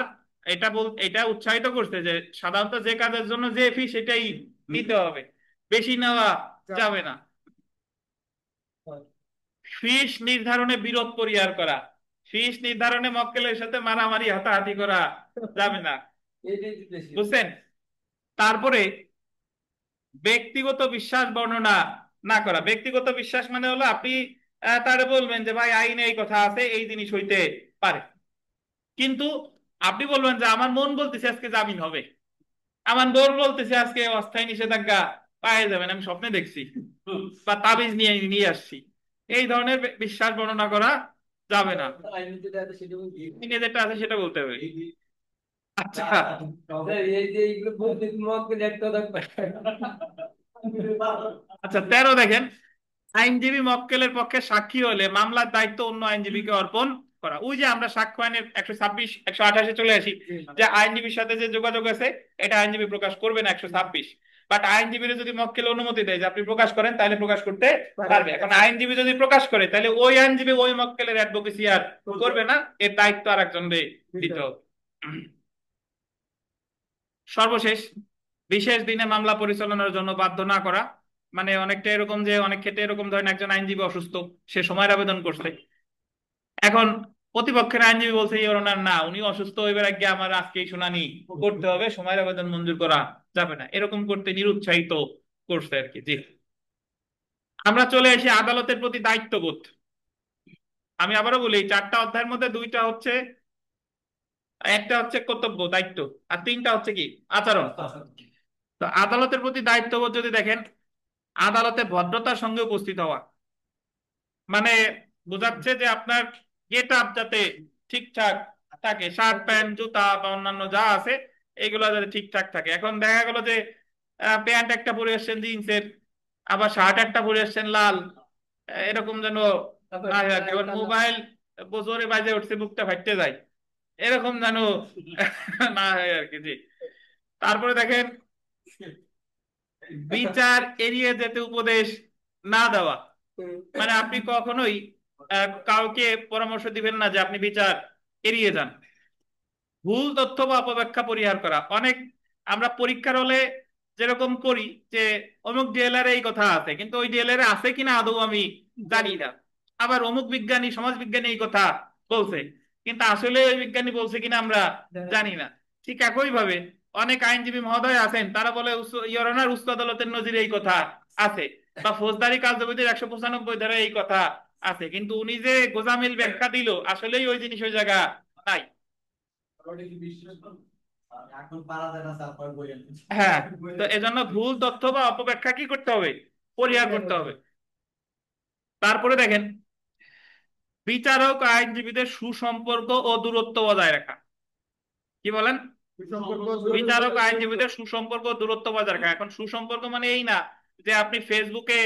এটা উৎসাহিত করছে যে সাধারণত যে কাজের জন্য যে ফি সেটাই নিতে হবে, বেশি নেওয়া যাবে না। ফিস নির্ধারণে বিরোধ পরিহার করা, ফিস নির্ধারণে মক্কেলের সাথে মারামারি হাতাহাতি করা যাবে না। বুঝছেন? তারপরে ব্যক্তিগত বিশ্বাস বর্ণনা না করা। ব্যক্তিগত বিশ্বাস মানে হলো আপনি তারে বলবেন যে ভাই আইনে এই কথা আছে, এই জিনিস হইতে পারে, কিন্তু আপনি বলবেন যে আমার মন বলতেছে আজকে জামিন হবে, আমার বোন বলতেছে আজকে অস্থায়ী নিষেধাজ্ঞা পাওয়া যাবেন, আমি স্বপ্নে দেখছি বা তাবিজ নিয়ে নিয়ে আসছি। এই ধরনের বিশ্বাস বর্ণনা করা যাবে না, আইনে যেটা আছে সেটা বলতে হবে। আচ্ছা। আচ্ছা, 13 দেখেন, আইনজীবী মক্কেলের পক্ষে সাক্ষী হলে মামলার দায়িত্ব অন্য আইনজীবীকে অর্পণ করা। ওই যে আমরা সাক্ষ্য আইনের 126 128-এ চলে আসি যে আইনজীবীর সাথে যে যোগাযোগ আছে এটা আইনজীবী প্রকাশ করবে না 126, বাট আইনজীবীর যদি মক্কেল অনুমতি দেয় যে আপনি প্রকাশ করেন তাহলে প্রকাশ করতে পারবে। এখন আইনজীবী যদি প্রকাশ করে তাহলে ওই আইনজীবী ওই মক্কেলের অ্যাডভোকেসি আর করবে না, এর দায়িত্ব আর একজনকে দিতে হবে। সর্বশেষ, বিশেষ দিনে মামলা পরিচালনার জন্য বাধ্য না করা, মানে অনেকটা এরকম যে অনেক ক্ষেত্রে এরকম ধরেন একজন আইনজীবী অসুস্থ, সে সময়ের আবেদন করছে, এখন প্রতিপক্ষের আইনজীবী বলছে এই ওনার না, উনি অসুস্থ, এবার আগে আমার আজকেই শুনানি করতে হবে, সময়ের আবেদন মঞ্জুর করা যাবে না, এরকম করতে নিরুৎসাহিত করছে আর কি। জি। আমরা চলে আসি আদালতের প্রতি দায়িত্ববোধ। আমি আবারও বলি, এই 4টা অধ্যায়ের মধ্যে 2টা হচ্ছে, একটা হচ্ছে কর্তব্য দায়িত্ব, আর 3টা হচ্ছে কি, আচরণ। তো আদালতের প্রতি দায়িত্ববোধ যদি দেখেন, আদালতে ভদ্রতার সঙ্গে উপস্থিত হওয়া, মানে বোঝাচ্ছে যে আপনার গেট আপ যাতে ঠিকঠাক থাকে, শার্ট প্যান্ট জুতা বা অন্যান্য যা আছে এগুলো যাতে ঠিকঠাক থাকে। এখন দেখা গেল যে প্যান্ট একটা পরে আসছেন জিন্সের, আবার শার্ট একটা পরে আসছেন লাল, এরকম যেন না হয় আর কি। আবার মোবাইল জোরে বাজে উঠছে, বুকটা ফাটতে যায়, এরকম যেন না হয় আর কি। জি। তারপরে দেখেন, বিচার এড়িয়ে যেতে উপদেশ না দেওয়া, মানে আপনি কখনোই কাউকে পরামর্শ দিবেন না যে আপনি বিচার এড়িয়ে যান। ভুল তথ্য বা অপব্যাখ্যা পরিহার করা। অনেক আমরা পরীক্ষার হলে যেরকম করি যে অমুক ডিএলআর এই কথা আছে, কিন্তু ওই ডিএলআর আছে কিনা আদৌ আমি জানি না। আবার অমুক বিজ্ঞানী সমাজ বিজ্ঞানী এই কথা বলছে, কিন্তু আসলে ওই বিজ্ঞানী বলছে কিনা আমরা জানি না। ঠিক একই ভাবে অনেক আইনজীবী মহোদয় আছেন, তারা বলে ইওর অনার উচ্চ আদালতের নজিরে এই কথা আছে, বা ফৌজদারি কার্যবিধির 195 ধারা এই কথা আছে, কিন্তু উনি যে গোজামিল ব্যাখ্যা দিল আসলেই ওই জিনিস ওই জায়গা নাই। হ্যাঁ। তো এজন্য ভুল তথ্য বা অপব্যাখ্যা কি করতে হবে, পরিহার করতে হবে। তারপরে দেখেন, বিচারক ও আইনজীবীদের সুসম্পর্ক ও দূরত্ব বজায় রাখা। কি বলেন? বিচারক আইনজীবীদের সুসম্পর্ক ও দূরত্ব বজায় রাখা। এখন সুসম্পর্ক মানে এই না যে আপনি ফেসবুকে,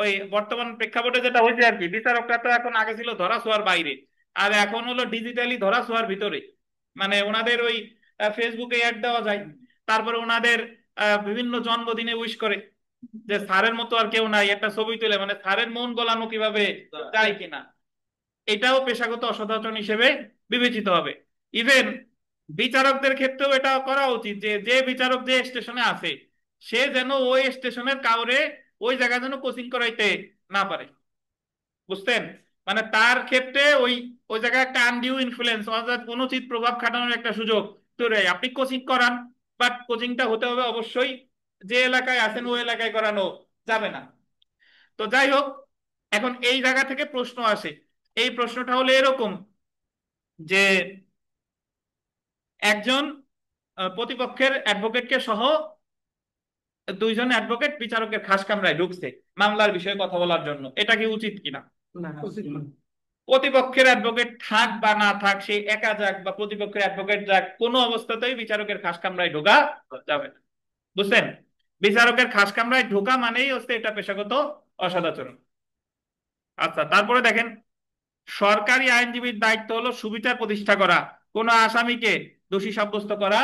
ওই বর্তমান প্রেক্ষাপটে যেটা হয়েছে আর কি, বিচারকরা তো এখন আগে ছিল ধরা ছোঁয়ার বাইরে, আর এখন হলো ডিজিটালি ধরা ছোঁয়ার ভিতরে। মানে ওনাদের ওই ফেসবুকে অ্যাড দেওয়া যায়, তারপরে ওনাদের বিভিন্ন জন্মদিনে উইশ করে যে স্যারের মতো আর কেউ নাই, একটা ছবি তুলে, মানে স্যারের মন গলানো কিভাবে যায় কিনা, এটাও পেশাগত অসদাচরণ হিসেবে বিবেচিত হবে। ইভেন বিচারকদের ক্ষেত্রেও এটা করা উচিত যে যে বিচারক যে স্টেশনে আছে, সে যেন ওই স্টেশনের কাউরে ওই জায়গায় যেন কোচিং করাইতে না পারে। বুঝতেন? মানে তার ক্ষেত্রে ওই ওই জায়গায় একটা আনডিউ ইনফ্লুয়েন্স, অর্থাৎ অনুচিত প্রভাব খাটানোর একটা সুযোগ তৈরি হয়। আপনি কোচিং করান, বাট কোচিংটা হতে হবে অবশ্যই যে এলাকায় আছেন ওই এলাকায় করানো যাবে না। তো যাই হোক, এখন এই জায়গা থেকে প্রশ্ন আসে। এই প্রশ্নটা হলো এরকম যে একজন প্রতিপক্ষের অ্যাডভোকেটকে সহ 2জন অ্যাডভোকেট বিচারকের খাস কামরায় ঢুকছে মামলার বিষয়ে কথা বলার জন্য, এটা কি উচিত কিনা?
না, উচিত না।
প্রতিপক্ষের অ্যাডভোকেট থাক বা না থাক, সে একা যাক বা প্রতিপক্ষের অ্যাডভোকেট যাক, কোনো অবস্থাতেই বিচারকের খাস কামরায় ঢোকা যাবে না। বুঝছেন? বিচারকের খাস কামরায় ঢোকা মানেই হচ্ছে এটা পেশাগত অসদাচরণ। আচ্ছা, তারপরে দেখেন, সরকারি আইনজীবীর দায়িত্ব হলো সুবিচার প্রতিষ্ঠা করা, কোন আসামিকে দোষী সাব্যস্ত করা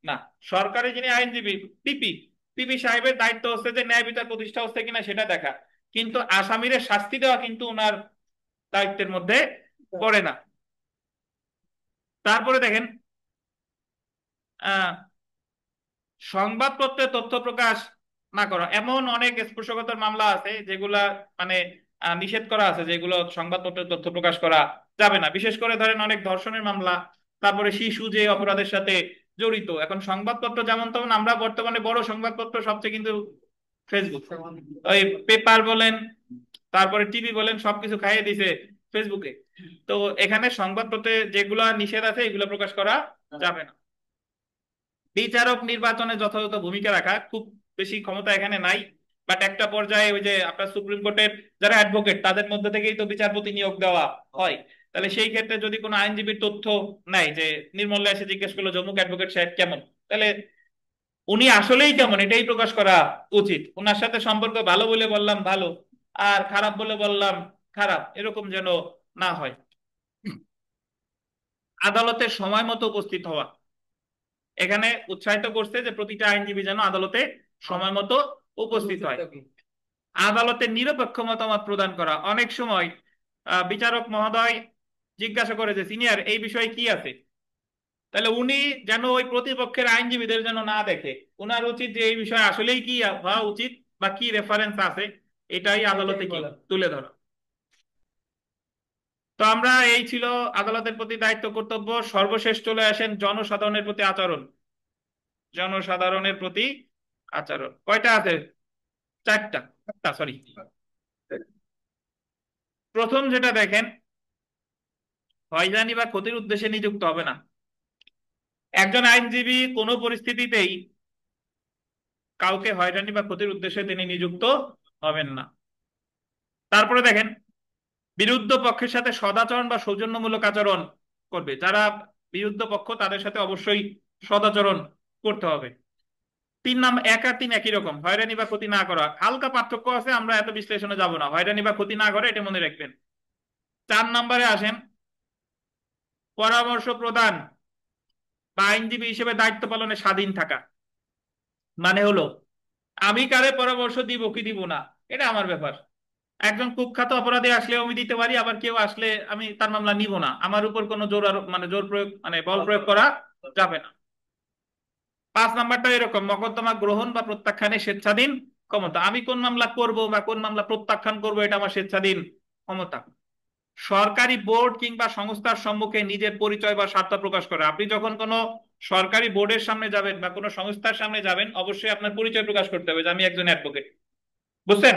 না। সরকারি যিনি আইনজীবী, পিপি, পিপি সাহেবের দায়িত্ব হচ্ছে যে ন্যায় বিচার প্রতিষ্ঠা হচ্ছে কিনা সেটা দেখা, কিন্তু আসামিরে শাস্তি দেওয়া কিন্তু ওনার দায়িত্বের মধ্যে পড়ে না। তারপরে দেখেন, আহ সংবাদপত্রে তথ্য প্রকাশ না করা। এমন অনেক স্পর্শকাতর মামলা আছে যেগুলা মানে নিষেধ করা আছে, যেগুলো সংবাদপত্রে তথ্য প্রকাশ করা যাবে না। বিশেষ করে ধরেন অনেক ধর্ষণের মামলা, তারপরে শিশু যে অপরাধের সাথে জড়িত। এখন সংবাদপত্র যেমন তেমন, আমরা বর্তমানে বড় সংবাদপত্র সবচেয়ে কিন্তু ফেসবুক, ওই পেপার বলেন তারপরে টিভি বলেন সবকিছু খাইয়ে দিছে ফেসবুকে। তো এখানে সংবাদপত্রে যেগুলা নিষেধ আছে এগুলো প্রকাশ করা যাবে না। বিচারক নির্বাচনে যথাযথ ভূমিকা রাখা, খুব বেশি ক্ষমতা এখানে নাই, বাট একটা পর্যায়ে ওই যে আপনার সুপ্রিম কোর্টের যারা অ্যাডভোকেট তাদের মধ্যে থেকেই তো বিচারপতি নিয়োগ দেওয়া হয়। তাহলে সেই ক্ষেত্রে যদি কোনো আইনজীবীর তথ্য নেয়, যে নির্মলা এসে জিজ্ঞেস করলো জম্মু অ্যাডভোকেট সাহেব কেমন, তাহলে উনি আসলেই কেমন এটাই প্রকাশ করা উচিত। ওনার সাথে সম্পর্ক ভালো বলে বললাম ভালো, আর খারাপ বলে বললাম খারাপ, এরকম যেন না হয়। আদালতে সময় মতো উপস্থিত হওয়া, এখানে উৎসাহিত করছে যে প্রতিটা আইনজীবী যেন আদালতে সময় মতো উপস্থিত হয়। আদালতে নিরপেক্ষ মতামত প্রদান করা। অনেক সময় বিচারক মহোদয় জিজ্ঞাসা করে যে সিনিয়র এই বিষয়ে কি আছে, তাহলে উনি যেন ওই প্রতিপক্ষের আইনজীবীদের যেন না দেখে, উনার উচিত যে এই বিষয়ে আসলেই কি হওয়া উচিত বা কি রেফারেন্স আছে এটাই আদালতে কি তুলে ধরা। তো আমরা, এই ছিল আদালতের প্রতি দায়িত্ব কর্তব্য। সর্বশেষ চলে আসেন জনসাধারণের প্রতি আচরণ। জনসাধারণের প্রতি আচরণ কয়টা আছে? চারটা, চারটা সরি। প্রথম যেটা দেখেন, হয়রানি বা ক্ষতির উদ্দেশ্যে নিযুক্ত হবে না। একজন আইনজীবী কোনো পরিস্থিতিতেই কাউকে হয়রানি বা ক্ষতির উদ্দেশ্যে তিনি নিযুক্ত হবেন না। তারপরে দেখেন, বিরুদ্ধ পক্ষের সাথে সদাচরণ বা সৌজন্যমূলক আচরণ করবে। যারা বিরুদ্ধ পক্ষ তাদের সাথে অবশ্যই সদাচরণ করতে হবে। 3 নাম 1 আর 3 একই রকম, হয়রানি বা ক্ষতি না করা। হালকা পার্থক্য আছে, আমরা এত বিশ্লেষণে যাব না। হয়রানি বা ক্ষতি না করে এটা মনে রাখবেন। 4 নম্বরে আসেন, পরামর্শ প্রদান বা আইনজীবী হিসেবে দায়িত্ব পালনে স্বাধীন থাকা। মানে হলো, আমি কারে পরামর্শ দিব কি দিব না এটা আমার ব্যাপার। একজন কুখ্যাত অপরাধী আসলে আমি দিতে পারি, আবার কেউ আসলে আমি তার মামলা নিব না। আমার উপর কোনো জোর মানে জোর প্রয়োগ মানে বল প্রয়োগ করা যাবে না। 5 নাম্বারটা এরকম, মকদ্দমা গ্রহণ বা প্রত্যাখ্যানের স্বেচ্ছাধীন ক্ষমতা। আমি কোন মামলা করব বা কোন মামলা প্রত্যাখ্যান করব এটা আমার স্বেচ্ছাধীন ক্ষমতা। সরকারি বোর্ড কিংবা সংস্থার সম্মুখে নিজের পরিচয় বা স্বার্থ প্রকাশ করা। আপনি যখন কোনো সরকারি বোর্ডের সামনে যাবেন বা কোনো সংস্থার সামনে যাবেন, অবশ্যই আপনার পরিচয় প্রকাশ করতে হবে যে আমি একজন অ্যাডভোকেট। বুঝছেন?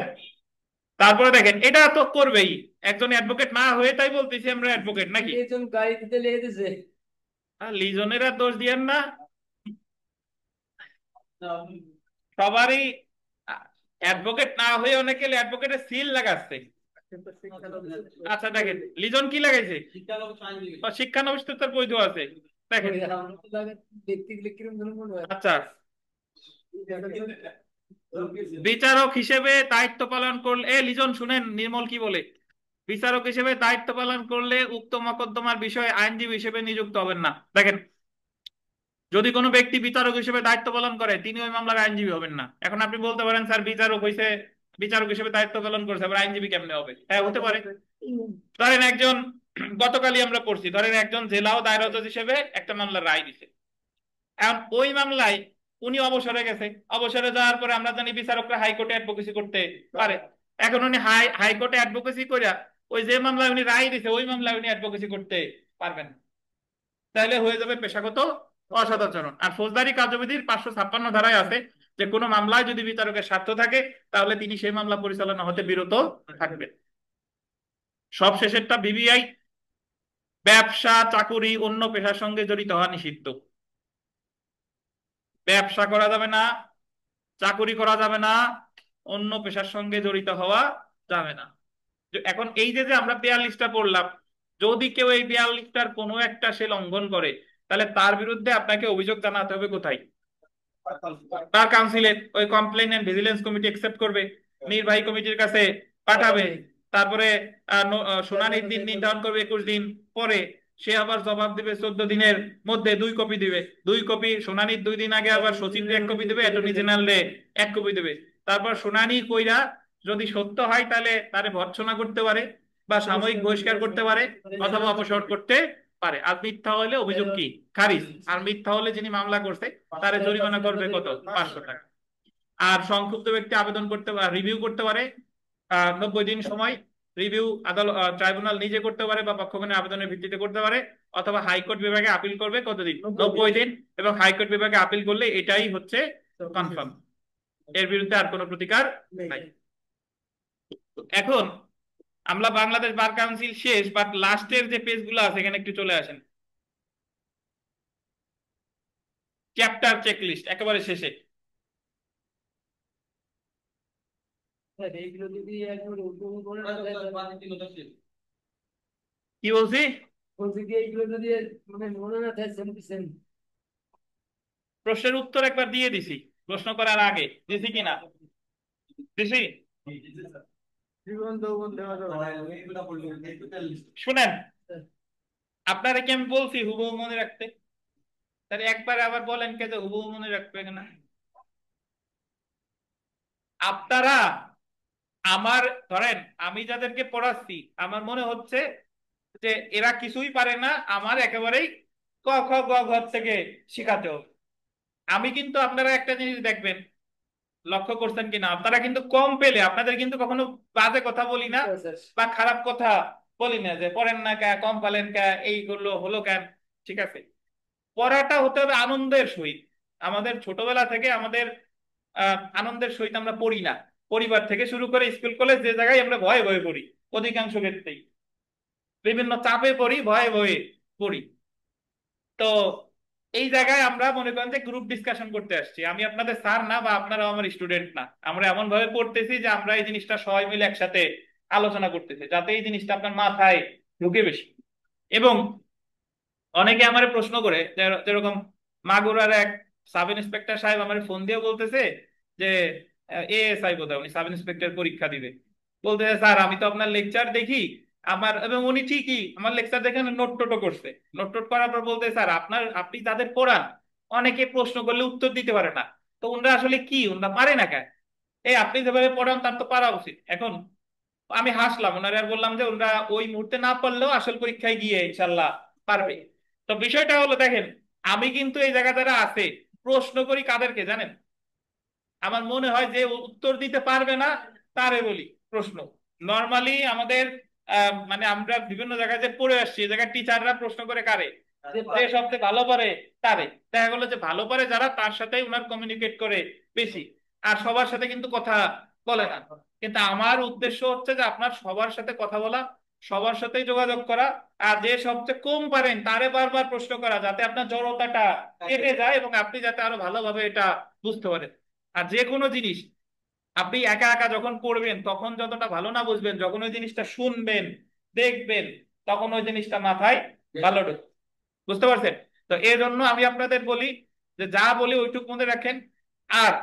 তারপরে দেখেন, এটা তো করবেই। একজন অ্যাডভোকেট না হয়ে তাই বলতেছি আমরা অ্যাডভোকেট নাকি?
একজন গাড়ি দিতে লেগে দিছে।
আর লিজনের আর দোষ দিয়েন না। সবারই অ্যাডভোকেট না হয়ে অনেকে অ্যাডভোকেটের সিল লাগাচ্ছে। আচ্ছা দেখেন, লিজন কি লাগাইছে? শিক্ষানবিশ তো তার বৈধ আছে। দেখেন,
দেখতে গেলে কিরকম যেন মনে হয়।
আচ্ছা, বিচারক হিসেবে দায়িত্ব পালন করলে, লিজন শুনেন নির্মল কি বলে। বিচারক হিসেবে দায়িত্ব পালন করলে উক্ত মকদ্দমার বিষয়ে আইনজীবী হিসেবে নিযুক্ত হবেন না। দেখেন, যদি কোনো ব্যক্তি বিচারক হিসেবে দায়িত্ব পালন করে তিনি ওই মামলার আইনজীবী হবেন না। এখন আপনি বলতে পারেন স্যার বিচারক হইছে, বিচারক হিসেবে দায়িত্ব পালন করছে, আবার আইনজীবী কেমনে হবে? হ্যাঁ হতে পারে। ধরেন একজন, গতকালই আমরা পড়ছি, ধরেন একজন জেলা ও দায়রা জজ হিসেবে একটা মামলার রায় দিছে। এখন ওই মামলায় উনি অবসরে গেছে। অবসরে যাওয়ার পরে আমরা জানি বিচারকরা হাইকোর্টে অ্যাডভোকেসি করতে পারে। এখন উনি হাইকোর্টে অ্যাডভোকেসি কইরা ওই যে মামলায় উনি রায় দিছে ওই মামলায় উনি অ্যাডভোকেসি করতে পারবেন না। তাহলে হয়ে যাবে পেশাগত অসদাচরণ। আর ফৌজদারি কার্যবিধির 556 ধারায় আছে যে কোনো মামলায় যদি বিচারকের স্বার্থ থাকে তাহলে তিনি সেই মামলা পরিচালনা হতে বিরত থাকবেন। সব শেষেরটা বিবিআই, ব্যবসা চাকুরি অন্য পেশার সঙ্গে জড়িত হওয়া নিষিদ্ধ। ব্যবসা করা যাবে না, চাকুরি করা যাবে না, অন্য পেশার সঙ্গে জড়িত হওয়া যাবে না। এখন এই যে যে আমরা 42টা পড়লাম, যদি কেউ এই 42টার কোনো একটা সে লঙ্ঘন করে তাহলে তার বিরুদ্ধে আপনাকে অভিযোগ জানাতে হবে কোথায়? তার কাউন্সিলের। ওই complain and vigilance committee accept করবে, নির্বাহী কমিটির কাছে পাঠাবে। তারপরে শুনানির দিন নির্ধারণ করবে 21 দিন পরে। সে আবার জবাব দিবে 14 দিনের মধ্যে, 2 কপি দিবে। 2 কপি শুনানির 2 দিন আগে আবার সচিবকে 1 কপি দিবে, অ্যাটর্নি জেনারেলে 1 কপি দিবে। তারপর শুনানি কইরা যদি সত্য হয় তাহলে তারে ভর্ৎসনা করতে পারে বা সাময়িক বহিষ্কার করতে পারে অথবা অপসারণ করতে পারে। আর মিথ্যা হলে অভিযোগ কি খারিজ। আর মিথ্যা হলে যিনি মামলা করছে তারে জরিমানা করবে কত? 500 টাকা। আর সংক্ষুব্ধ ব্যক্তি আবেদন করতে রিভিউ করতে পারে 90 দিন সময়। রিভিউ আদালত ট্রাইব্যুনাল নিজে করতে পারে বা পক্ষগণের আবেদনের ভিত্তিতে করতে পারে, অথবা হাইকোর্ট বিভাগে আপিল করবে কতদিন? 90 দিন। এবং হাইকোর্ট বিভাগে আপিল করলে এটাই হচ্ছে কনফার্ম, এর বিরুদ্ধে আর কোনো প্রতিকার নাই। এখন আমরা বাংলাদেশ বার কাউন্সিল শেষ, বাট লাস্টের যে পেজগুলো আছে এখানে একটু চলে আসেন। চ্যাপ্টার চেকলিস্ট একেবারে শেষে।
এইগুলো যদি একবার উদ্বোধন করে না দেয় তাহলে
কি বলছি?
বলছি কি এইগুলো যদি মানে মনে না থাকে সেম টু সেম।
প্রশ্নের উত্তর একবার দিয়ে দিছি, প্রশ্ন করার আগে দিছি কিনা? দিছি।
জীবন যৌবন দেওয়া যাবে না।
শুনেন, আপনারা কি আমি বলছি হুবহু মনে রাখতে? তাহলে একবার আবার বলেন কে যে হুবহু মনে রাখবে না। আপনারা আমার, ধরেন আমি যাদেরকে পড়াচ্ছি আমার মনে হচ্ছে যে এরা কিছুই পারে না, আমার একেবারেই ক খ গ ঘ থেকে শিখাতে হবে। আমি কিন্তু, আপনারা একটা জিনিস দেখবেন, লক্ষ্য করছেন কিনা, আপনারা কিন্তু কম পেলে আপনাদের কিন্তু কখনো বাজে কথা বলি না বা খারাপ কথা বলি না যে পড়েন না কে, কম পালেন কে, এইগুলো হলো কেন। ঠিক আছে, পড়াটা হতে হবে আনন্দের সহিত। আমাদের ছোটবেলা থেকে আমাদের আনন্দের সহিত আমরা পড়ি না। পরিবার থেকে শুরু করে স্কুল কলেজ যে জায়গায় আমরা ভয়ে ভয়ে পড়ি, অধিকাংশ ক্ষেত্রেই বিভিন্ন চাপে পড়ি, ভয়ে ভয়ে পড়ি। তো এই জায়গায় আমরা মনে করেন যে গ্রুপ ডিসকাশন করতে আসছি, আমি আপনাদের স্যার না বা আপনারা আমার স্টুডেন্ট না, আমরা এমন ভাবে পড়তেছি যে আমরা এই জিনিসটা সবাই মিলে একসাথে আলোচনা করতেছি যাতে এই জিনিসটা আপনার মাথায় ঢুকে বেশি। এবং অনেকে আমারে প্রশ্ন করে যেরকম মাগুরার এক সাব ইন্সপেক্টর সাহেব আমার ফোন দিয়ে বলতেছে যে এএসআই বোধহয় উনি সাব ইন্সপেক্টর পরীক্ষা দিবে, বলতেছে স্যার আমি তো আপনার লেকচার দেখি আমার, এবং উনি ঠিকই আমার লেকচার দেখে নোট টোটো করছে, নোট টোট করার পর বলতে স্যার আপনার আপনি যাদের পড়ান অনেকে প্রশ্ন করলে উত্তর দিতে পারে না, তো উনরা আসলে কি উনরা পারে না কেন? এই আপনি যেভাবে পড়ান তার তো পারা উচিত। এখন আমি হাসলাম, ওনারে আর বললাম যে ওনারা ওই মুহূর্তে না পারলেও আসল পরীক্ষায় গিয়ে ইনশাল্লাহ পারবে। তো বিষয়টা হলো দেখেন, আমি কিন্তু এই জায়গা যারা আছে প্রশ্ন করি কাদেরকে জানেন? আমার মনে হয় যে উত্তর দিতে পারবে না তারে বলি প্রশ্ন। নর্মালি আমাদের মানে আমরা বিভিন্ন জায়গায় যে পড়ে আসছি এই জায়গায় টিচাররা প্রশ্ন করে কারে? যে সবচেয়ে ভালো পারে তারে। দেখা গেলো যে ভালো পারে যারা তার সাথে উনার কমিউনিকেট করে বেশি, আর সবার সাথে কিন্তু কথা বলে না। কিন্তু আমার উদ্দেশ্য হচ্ছে যে আপনার সবার সাথে কথা বলা, সবার সাথেই যোগাযোগ করা, আর যে সবচেয়ে কম পারেন তারে বারবার প্রশ্ন করা যাতে আপনার জড়তাটা কেটে যায় এবং আপনি যাতে আরো ভালোভাবে এটা বুঝতে পারেন। আর যে কোনো জিনিস আপনি একা একা যখন পড়বেন তখন যতটা ভালো না বুঝবেন, যখন ওই জিনিসটা শুনবেন দেখবেন তখন ওই জিনিসটা মাথায় ভালো ঢুকবে। বুঝতে পারছেন? তো এই জন্য আমি আপনাদের বলি যে যা বলি ওইটুকু মনে রাখেন। আর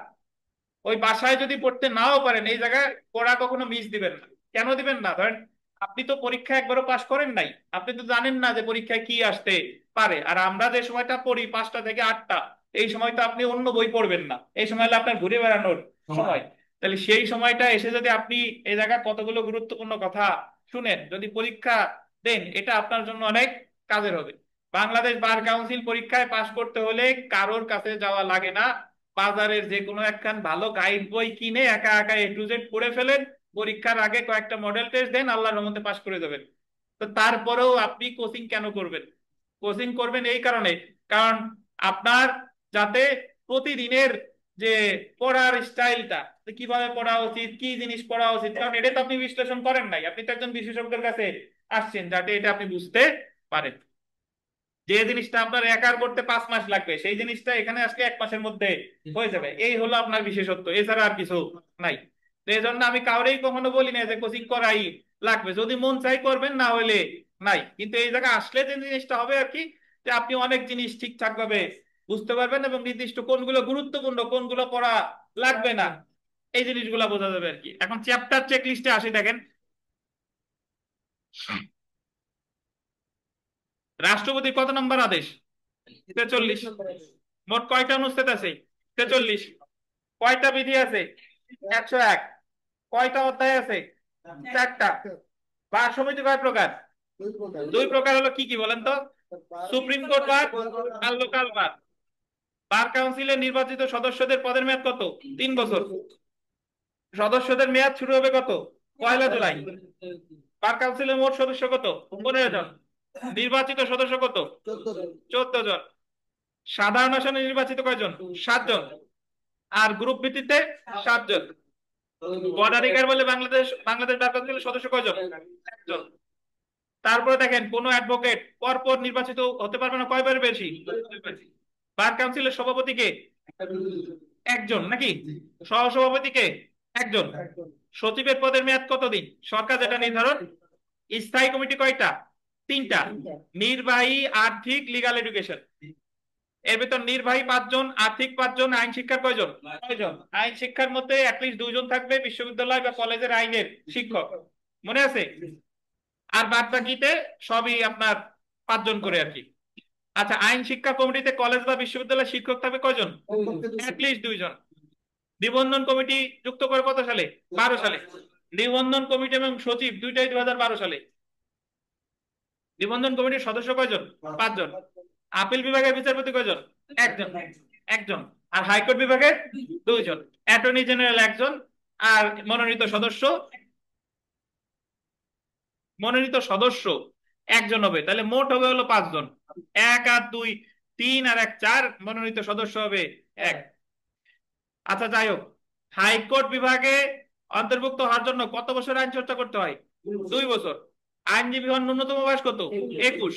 ওই বাসায় যদি পড়তে নাও পারেন এই জায়গায় পড়া কখনো মিস দিবেন না। কেন দিবেন না? ধরেন আপনি তো পরীক্ষা একবারও পাশ করেন নাই, আপনি তো জানেন না যে পরীক্ষায় কি আসতে পারে। আর আমরা যে সময়টা পড়ি 5টা থেকে 8টা, এই সময় তো আপনি অন্য বই পড়বেন না, এই সময় হলো আপনার ঘুরে বেড়ানোর সময়। তাহলে সেই সময়টা এসে যদি আপনি এই জায়গায় কতগুলো গুরুত্বপূর্ণ কথা শুনেন, যদি পরীক্ষা দেন, এটা আপনার জন্য অনেক কাজের হবে। বাংলাদেশ বার কাউন্সিল পরীক্ষায় পাশ করতে হলে কারোর কাছে যাওয়া লাগে না, বাজারের যে কোনো একখান ভালো গাইড বই কিনে একা একা A to Z পড়ে ফেলেন, পরীক্ষার আগে কয়েকটা মডেল টেস্ট দেন, আল্লাহর রহমতে পাশ করে যাবেন। তো তারপরেও আপনি কোচিং কেন করবেন? কোচিং করবেন এই কারণে, কারণ আপনার যাতে প্রতিদিনের যে পড়ার স্টাইলটা, কিভাবে পড়া উচিত, কি জিনিস পড়া উচিত, কারণ এটা তো আপনি বিশ্লেষণ করেন নাই, আপনি তো একজন বিশেষজ্ঞের কাছে আসছেন যাতে এটা আপনি বুঝতে পারেন। যে জিনিসটা আপনার একার করতে 5 মাস লাগবে সেই জিনিসটা এখানে আজকে 1 মাসের মধ্যে হয়ে যাবে, এই হলো আপনার বিশেষত্ব, এছাড়া আর কিছু নাই। তো এই জন্য আমি কাউরেই কখনো বলি না যে কোচিং করাই লাগবে, যদি মন চাই করবেন, না হলে নাই। কিন্তু এই জায়গায় আসলে যে জিনিসটা হবে আর কি, যে আপনি অনেক জিনিস ঠিকঠাক ভাবে বুঝতে পারবেন এবং নির্দিষ্ট কোনগুলো গুরুত্বপূর্ণ কোনগুলো পড়া লাগবে না এই জিনিসগুলো বোঝা যাবে আর কি। এখন চ্যাপ্টার চেক লিস্টে আসি, দেখেন রাষ্ট্রপতি কত নম্বর আদেশ? 43। মোট কয়টা অনুচ্ছেদ আছে? 43। কয়টা বিধি আছে? 101। কয়টা অধ্যায় আছে? 4টা। বার সমিতি কয় প্রকার? 2 প্রকার। হলো কি কি বলেন তো? সুপ্রিম কোর্ট বার আর লোকাল বার। বার কাউন্সিলের নির্বাচিত সদস্যদের পদের মেয়াদ কত? 3 বছর। সদস্যদের মেয়াদ শুরু হবে কত? 1 জুলাই। বার কাউন্সিলের মোট সদস্য কত? 15 জন। নির্বাচিত সদস্য কত? 14 জন। সাধারণ আসনে নির্বাচিত কয়জন? 7 জন। আর গ্রুপ ভিত্তিতে 7 জন। ভোটাধিকার বলে বাংলাদেশ বাংলাদেশ বার কাউন্সিলের সদস্য কয়জন? 1 জন। তারপরে দেখেন কোন অ্যাডভোকেট পরপর নির্বাচিত হতে পারবে না কয়বার বেশি? বার কাউন্সিলের সভাপতি কে? 1 জন নাকি? সহসভাপতি কে? 1 জন। সচিবের পদের মেয়াদ কতদিন? সরকার যেটা নির্ধারণ। স্থায়ী কমিটি কয়টা? 3টা। নির্বাহী, আর্থিক, লিগাল এডুকেশন। এর ভিতর নির্বাহী 5 জন, আর্থিক 5 জন, আইন শিক্ষার কয়জন? 9 জন। আইন শিক্ষার মধ্যে অ্যাটলিস্ট 2 জন থাকবে বিশ্ববিদ্যালয় বা কলেজের আইনের শিক্ষক, মনে আছে? আর বাদ বাকিতে সবই আপনার 5 জন করে আর কি। আচ্ছা, আইন শিক্ষা কমিটিতে কলেজ বা বিশ্ববিদ্যালয়ের শিক্ষক থাকবে কয়জন? অ্যাটলিস্ট 2 জন। নিবন্ধন কমিটি যুক্ত করে কত সালে? 12 সালে। নিবন্ধন কমিটি এবং সচিব দুইটাই 2012 সালে। নিবন্ধন কমিটির সদস্য কয়জন? 5 জন। আপিল বিভাগের বিচারপতি কয়জন? 1 জন। 1 জন। আর হাইকোর্ট বিভাগের 2 জন। অ্যাটর্নি জেনারেল 1 জন। আর মনোনীত সদস্য, মনোনীত সদস্য 1 জন হবে, তাহলে মোট হবে হলো 5 জন। 1 আর 2 3 আর 1 4, মনোনীত সদস্য হবে 1। আচ্ছা যাই হোক, হাইকোর্ট বিভাগে অন্তর্ভুক্ত হওয়ার জন্য কত বছর আইন চর্চা করতে হয়? 2 বছর। আইনজীবী হওয়ার ন্যূনতম বয়স কত? 21।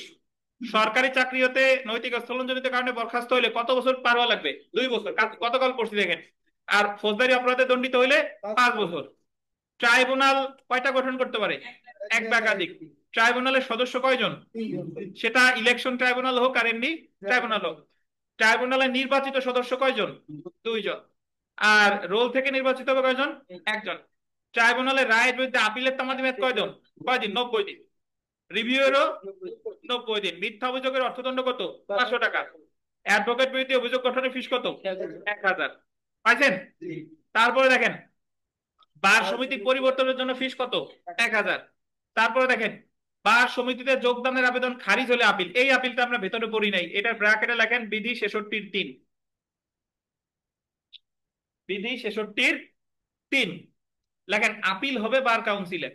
সরকারি চাকরি হতে নৈতিক স্থলনজনিত কারণে বরখাস্ত হইলে কত বছর পার হওয়া লাগবে? 2 বছর। কতকাল পড়ছি দেখেন। আর ফৌজদারি অপরাধে দণ্ডিত হইলে 5 বছর। ট্রাইব্যুনাল কয়টা গঠন করতে পারে? এক বা একাধিক। ট্রাইব্যুনালের সদস্য কয়জন? সেটা ইলেকশন ট্রাইব্যুনাল হোক আর এমনি ট্রাইব্যুনাল হোক। ট্রাইব্যুনালের নির্বাচিত সদস্য কয়জন? 2 জন। আর রোল থেকে নির্বাচিত হবে কয়জন? একজন। ট্রাইব্যুনালের রায়ের বিরুদ্ধে আপিলের তামাদি মেয়াদ কয়জন? কয়দিন? 90 দিন। রিভিউয়েরও 90 দিন। মিথ্যা অভিযোগের অর্থদণ্ড কত? 500 টাকা। অ্যাডভোকেট বিরুদ্ধে অভিযোগ গঠনের ফিস কত? 1000। পাইছেন? তারপরে দেখেন, বার সমিতি পরিবর্তনের জন্য ফিস কত? 1000। তারপরে দেখেন, বার সমিতিতে যোগদানের আবেদন খারিজ হলে আপিল। এই আপিলটা আমরা ভেতরে পড়ি নাই, এটা ব্র্যাকেটে লেখেন বিধি 66-3। বিধি 66-3 লেখেন, আপিল হবে বার কাউন্সিলে।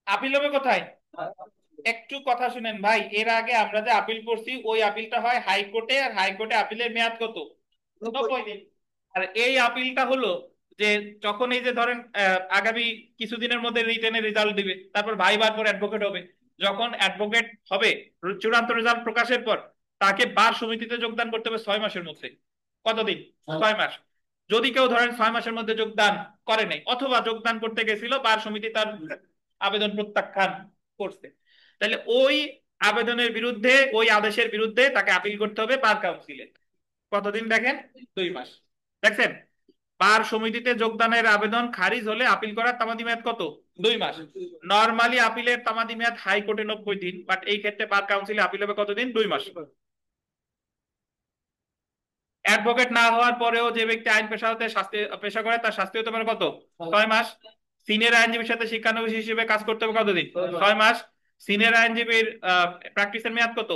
আপিল হবে কোথায়? একটু কথা শুনেন ভাই, এর আগে আমরা যে আপিল করছি ওই আপিলটা হয় হাইকোর্টে, আর হাইকোর্টে আপিলের মেয়াদ কত? 90 দিন। আর এই আপিলটা হলো যে, যখন এই যে ধরেন আগামী কিছুদিনের মধ্যে রিটেনের রেজাল্ট দিবে, তারপর ভাইবার পর অ্যাডভোকেট হবে। যখন অ্যাডভোকেট হবে, চূড়ান্ত রেজাল্ট প্রকাশের পর তাকে বার সমিতিতে যোগদান করতে হবে 6 মাসের মধ্যে। কতদিন? 6 মাস। যদি কেউ ধরেন 6 মাসের মধ্যে যোগদান করে নাই, অথবা যোগদান করতে গেছিল, বার সমিতি তার আবেদন প্রত্যাখ্যান করছে, তাহলে ওই আবেদনের বিরুদ্ধে, ওই আদেশের বিরুদ্ধে তাকে আপিল করতে হবে বার কাউন্সিলে। কতদিন দেখেন? 2 মাস। দেখছেন? বার সমিতিতে যোগদানের আবেদন খারিজ হলে আপিল করার তামাদি মেয়াদ কত? 2 মাস। নর্মালি আপিলের তামাদি মেয়াদ হাইকোর্টে 90 দিন, বাট এই ক্ষেত্রে বার কাউন্সিলে আপিল হবে কতদিন? 2 মাস। অ্যাডভোকেট না হওয়ার পরেও যে ব্যক্তি আইন পেশা হতে শাস্তি পেশা করে, তার শাস্তি হতে পারে কত? 6 মাস। সিনিয়র আইনজীবীর সাথে শিক্ষানবিশ হিসেবে কাজ করতে হবে কতদিন? 6 মাস। সিনিয়র আইনজীবীর প্র্যাকটিসের মেয়াদ কত?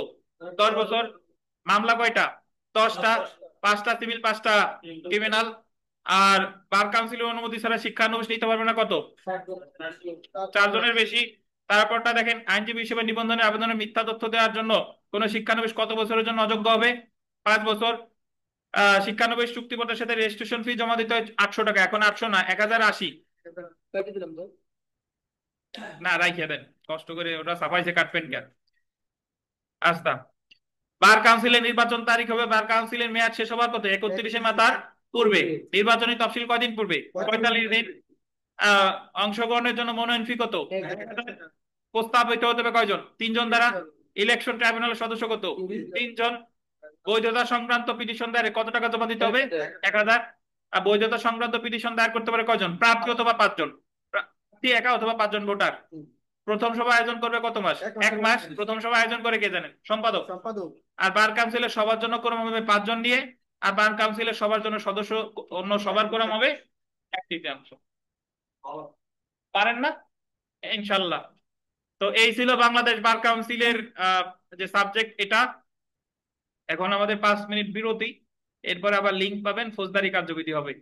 10 বছর। মামলা কয়টা? 10টা। 5টা সিভিল, 5টা ক্রিমিনাল। আর বার কাউন্সিলের অনুমতি ছাড়া শিক্ষানবিশ নিতে পারবে না কত? 4 জনের বেশি। তারপরটা দেখেন, আইনজীবী হিসেবে নিবন্ধনের আবেদনে মিথ্যা তথ্য দেওয়ার জন্য কোন শিক্ষানবিশ কত বছরের জন্য অযোগ্য হবে? 5 বছর। শিক্ষানবিশ চুক্তিপত্রের সাথে রেজিস্ট্রেশন ফি জমা দিতে হয় 800 টাকা, এখন 800 না, 1080। না, রাইখে দেন, কষ্ট করে ওটা সাফাইছে, কাটবেন কেন? আচ্ছা, বার কাউন্সিলের নির্বাচন তারিখ হবে, বার কাউন্সিলের মেয়াদ শেষ হবার কত? 31 মে তার পূর্বে। নির্বাচনী তফসিল কয়দিন পূর্বে? 45 দিন। আহ অংশগ্রহণের জন্য মনোনয়ন ফি কত? প্রস্তাব হইতে হতে হবে কয়জন? 3 জন দ্বারা। ইলেকশন ট্রাইব্যুনালের সদস্য কত? 3 জন। বৈধতা সংক্রান্ত পিটিশন দায়েরে কত টাকা জমা দিতে হবে? 1000। আর বৈধতা সংক্রান্ত পিটিশন দায়ের করতে পারে কয়জন? প্রার্থী অথবা 5 জন। প্রার্থী একা অথবা 5 জন ভোটার। প্রথম সভা আয়োজন করবে কত মাস? 1 মাস। প্রথম সভা আয়োজন করে কে জানেন? সম্পাদক। আর বার কাউন্সিলের সবার জন্য কোরাম হবে 5 জন নিয়ে। আর বার কাউন্সিলের সবার জন্য সদস্য, অন্য সবার কোরাম হবে 1/3। পারেন না? ইনশাল্লাহ। তো এই ছিল বাংলাদেশ বার কাউন্সিলের যে সাবজেক্ট এটা। এখন আমাদের 5 মিনিট বিরতি, এরপরে আবার লিঙ্ক পাবেন, ফৌজদারি কার্যবিধি হবে।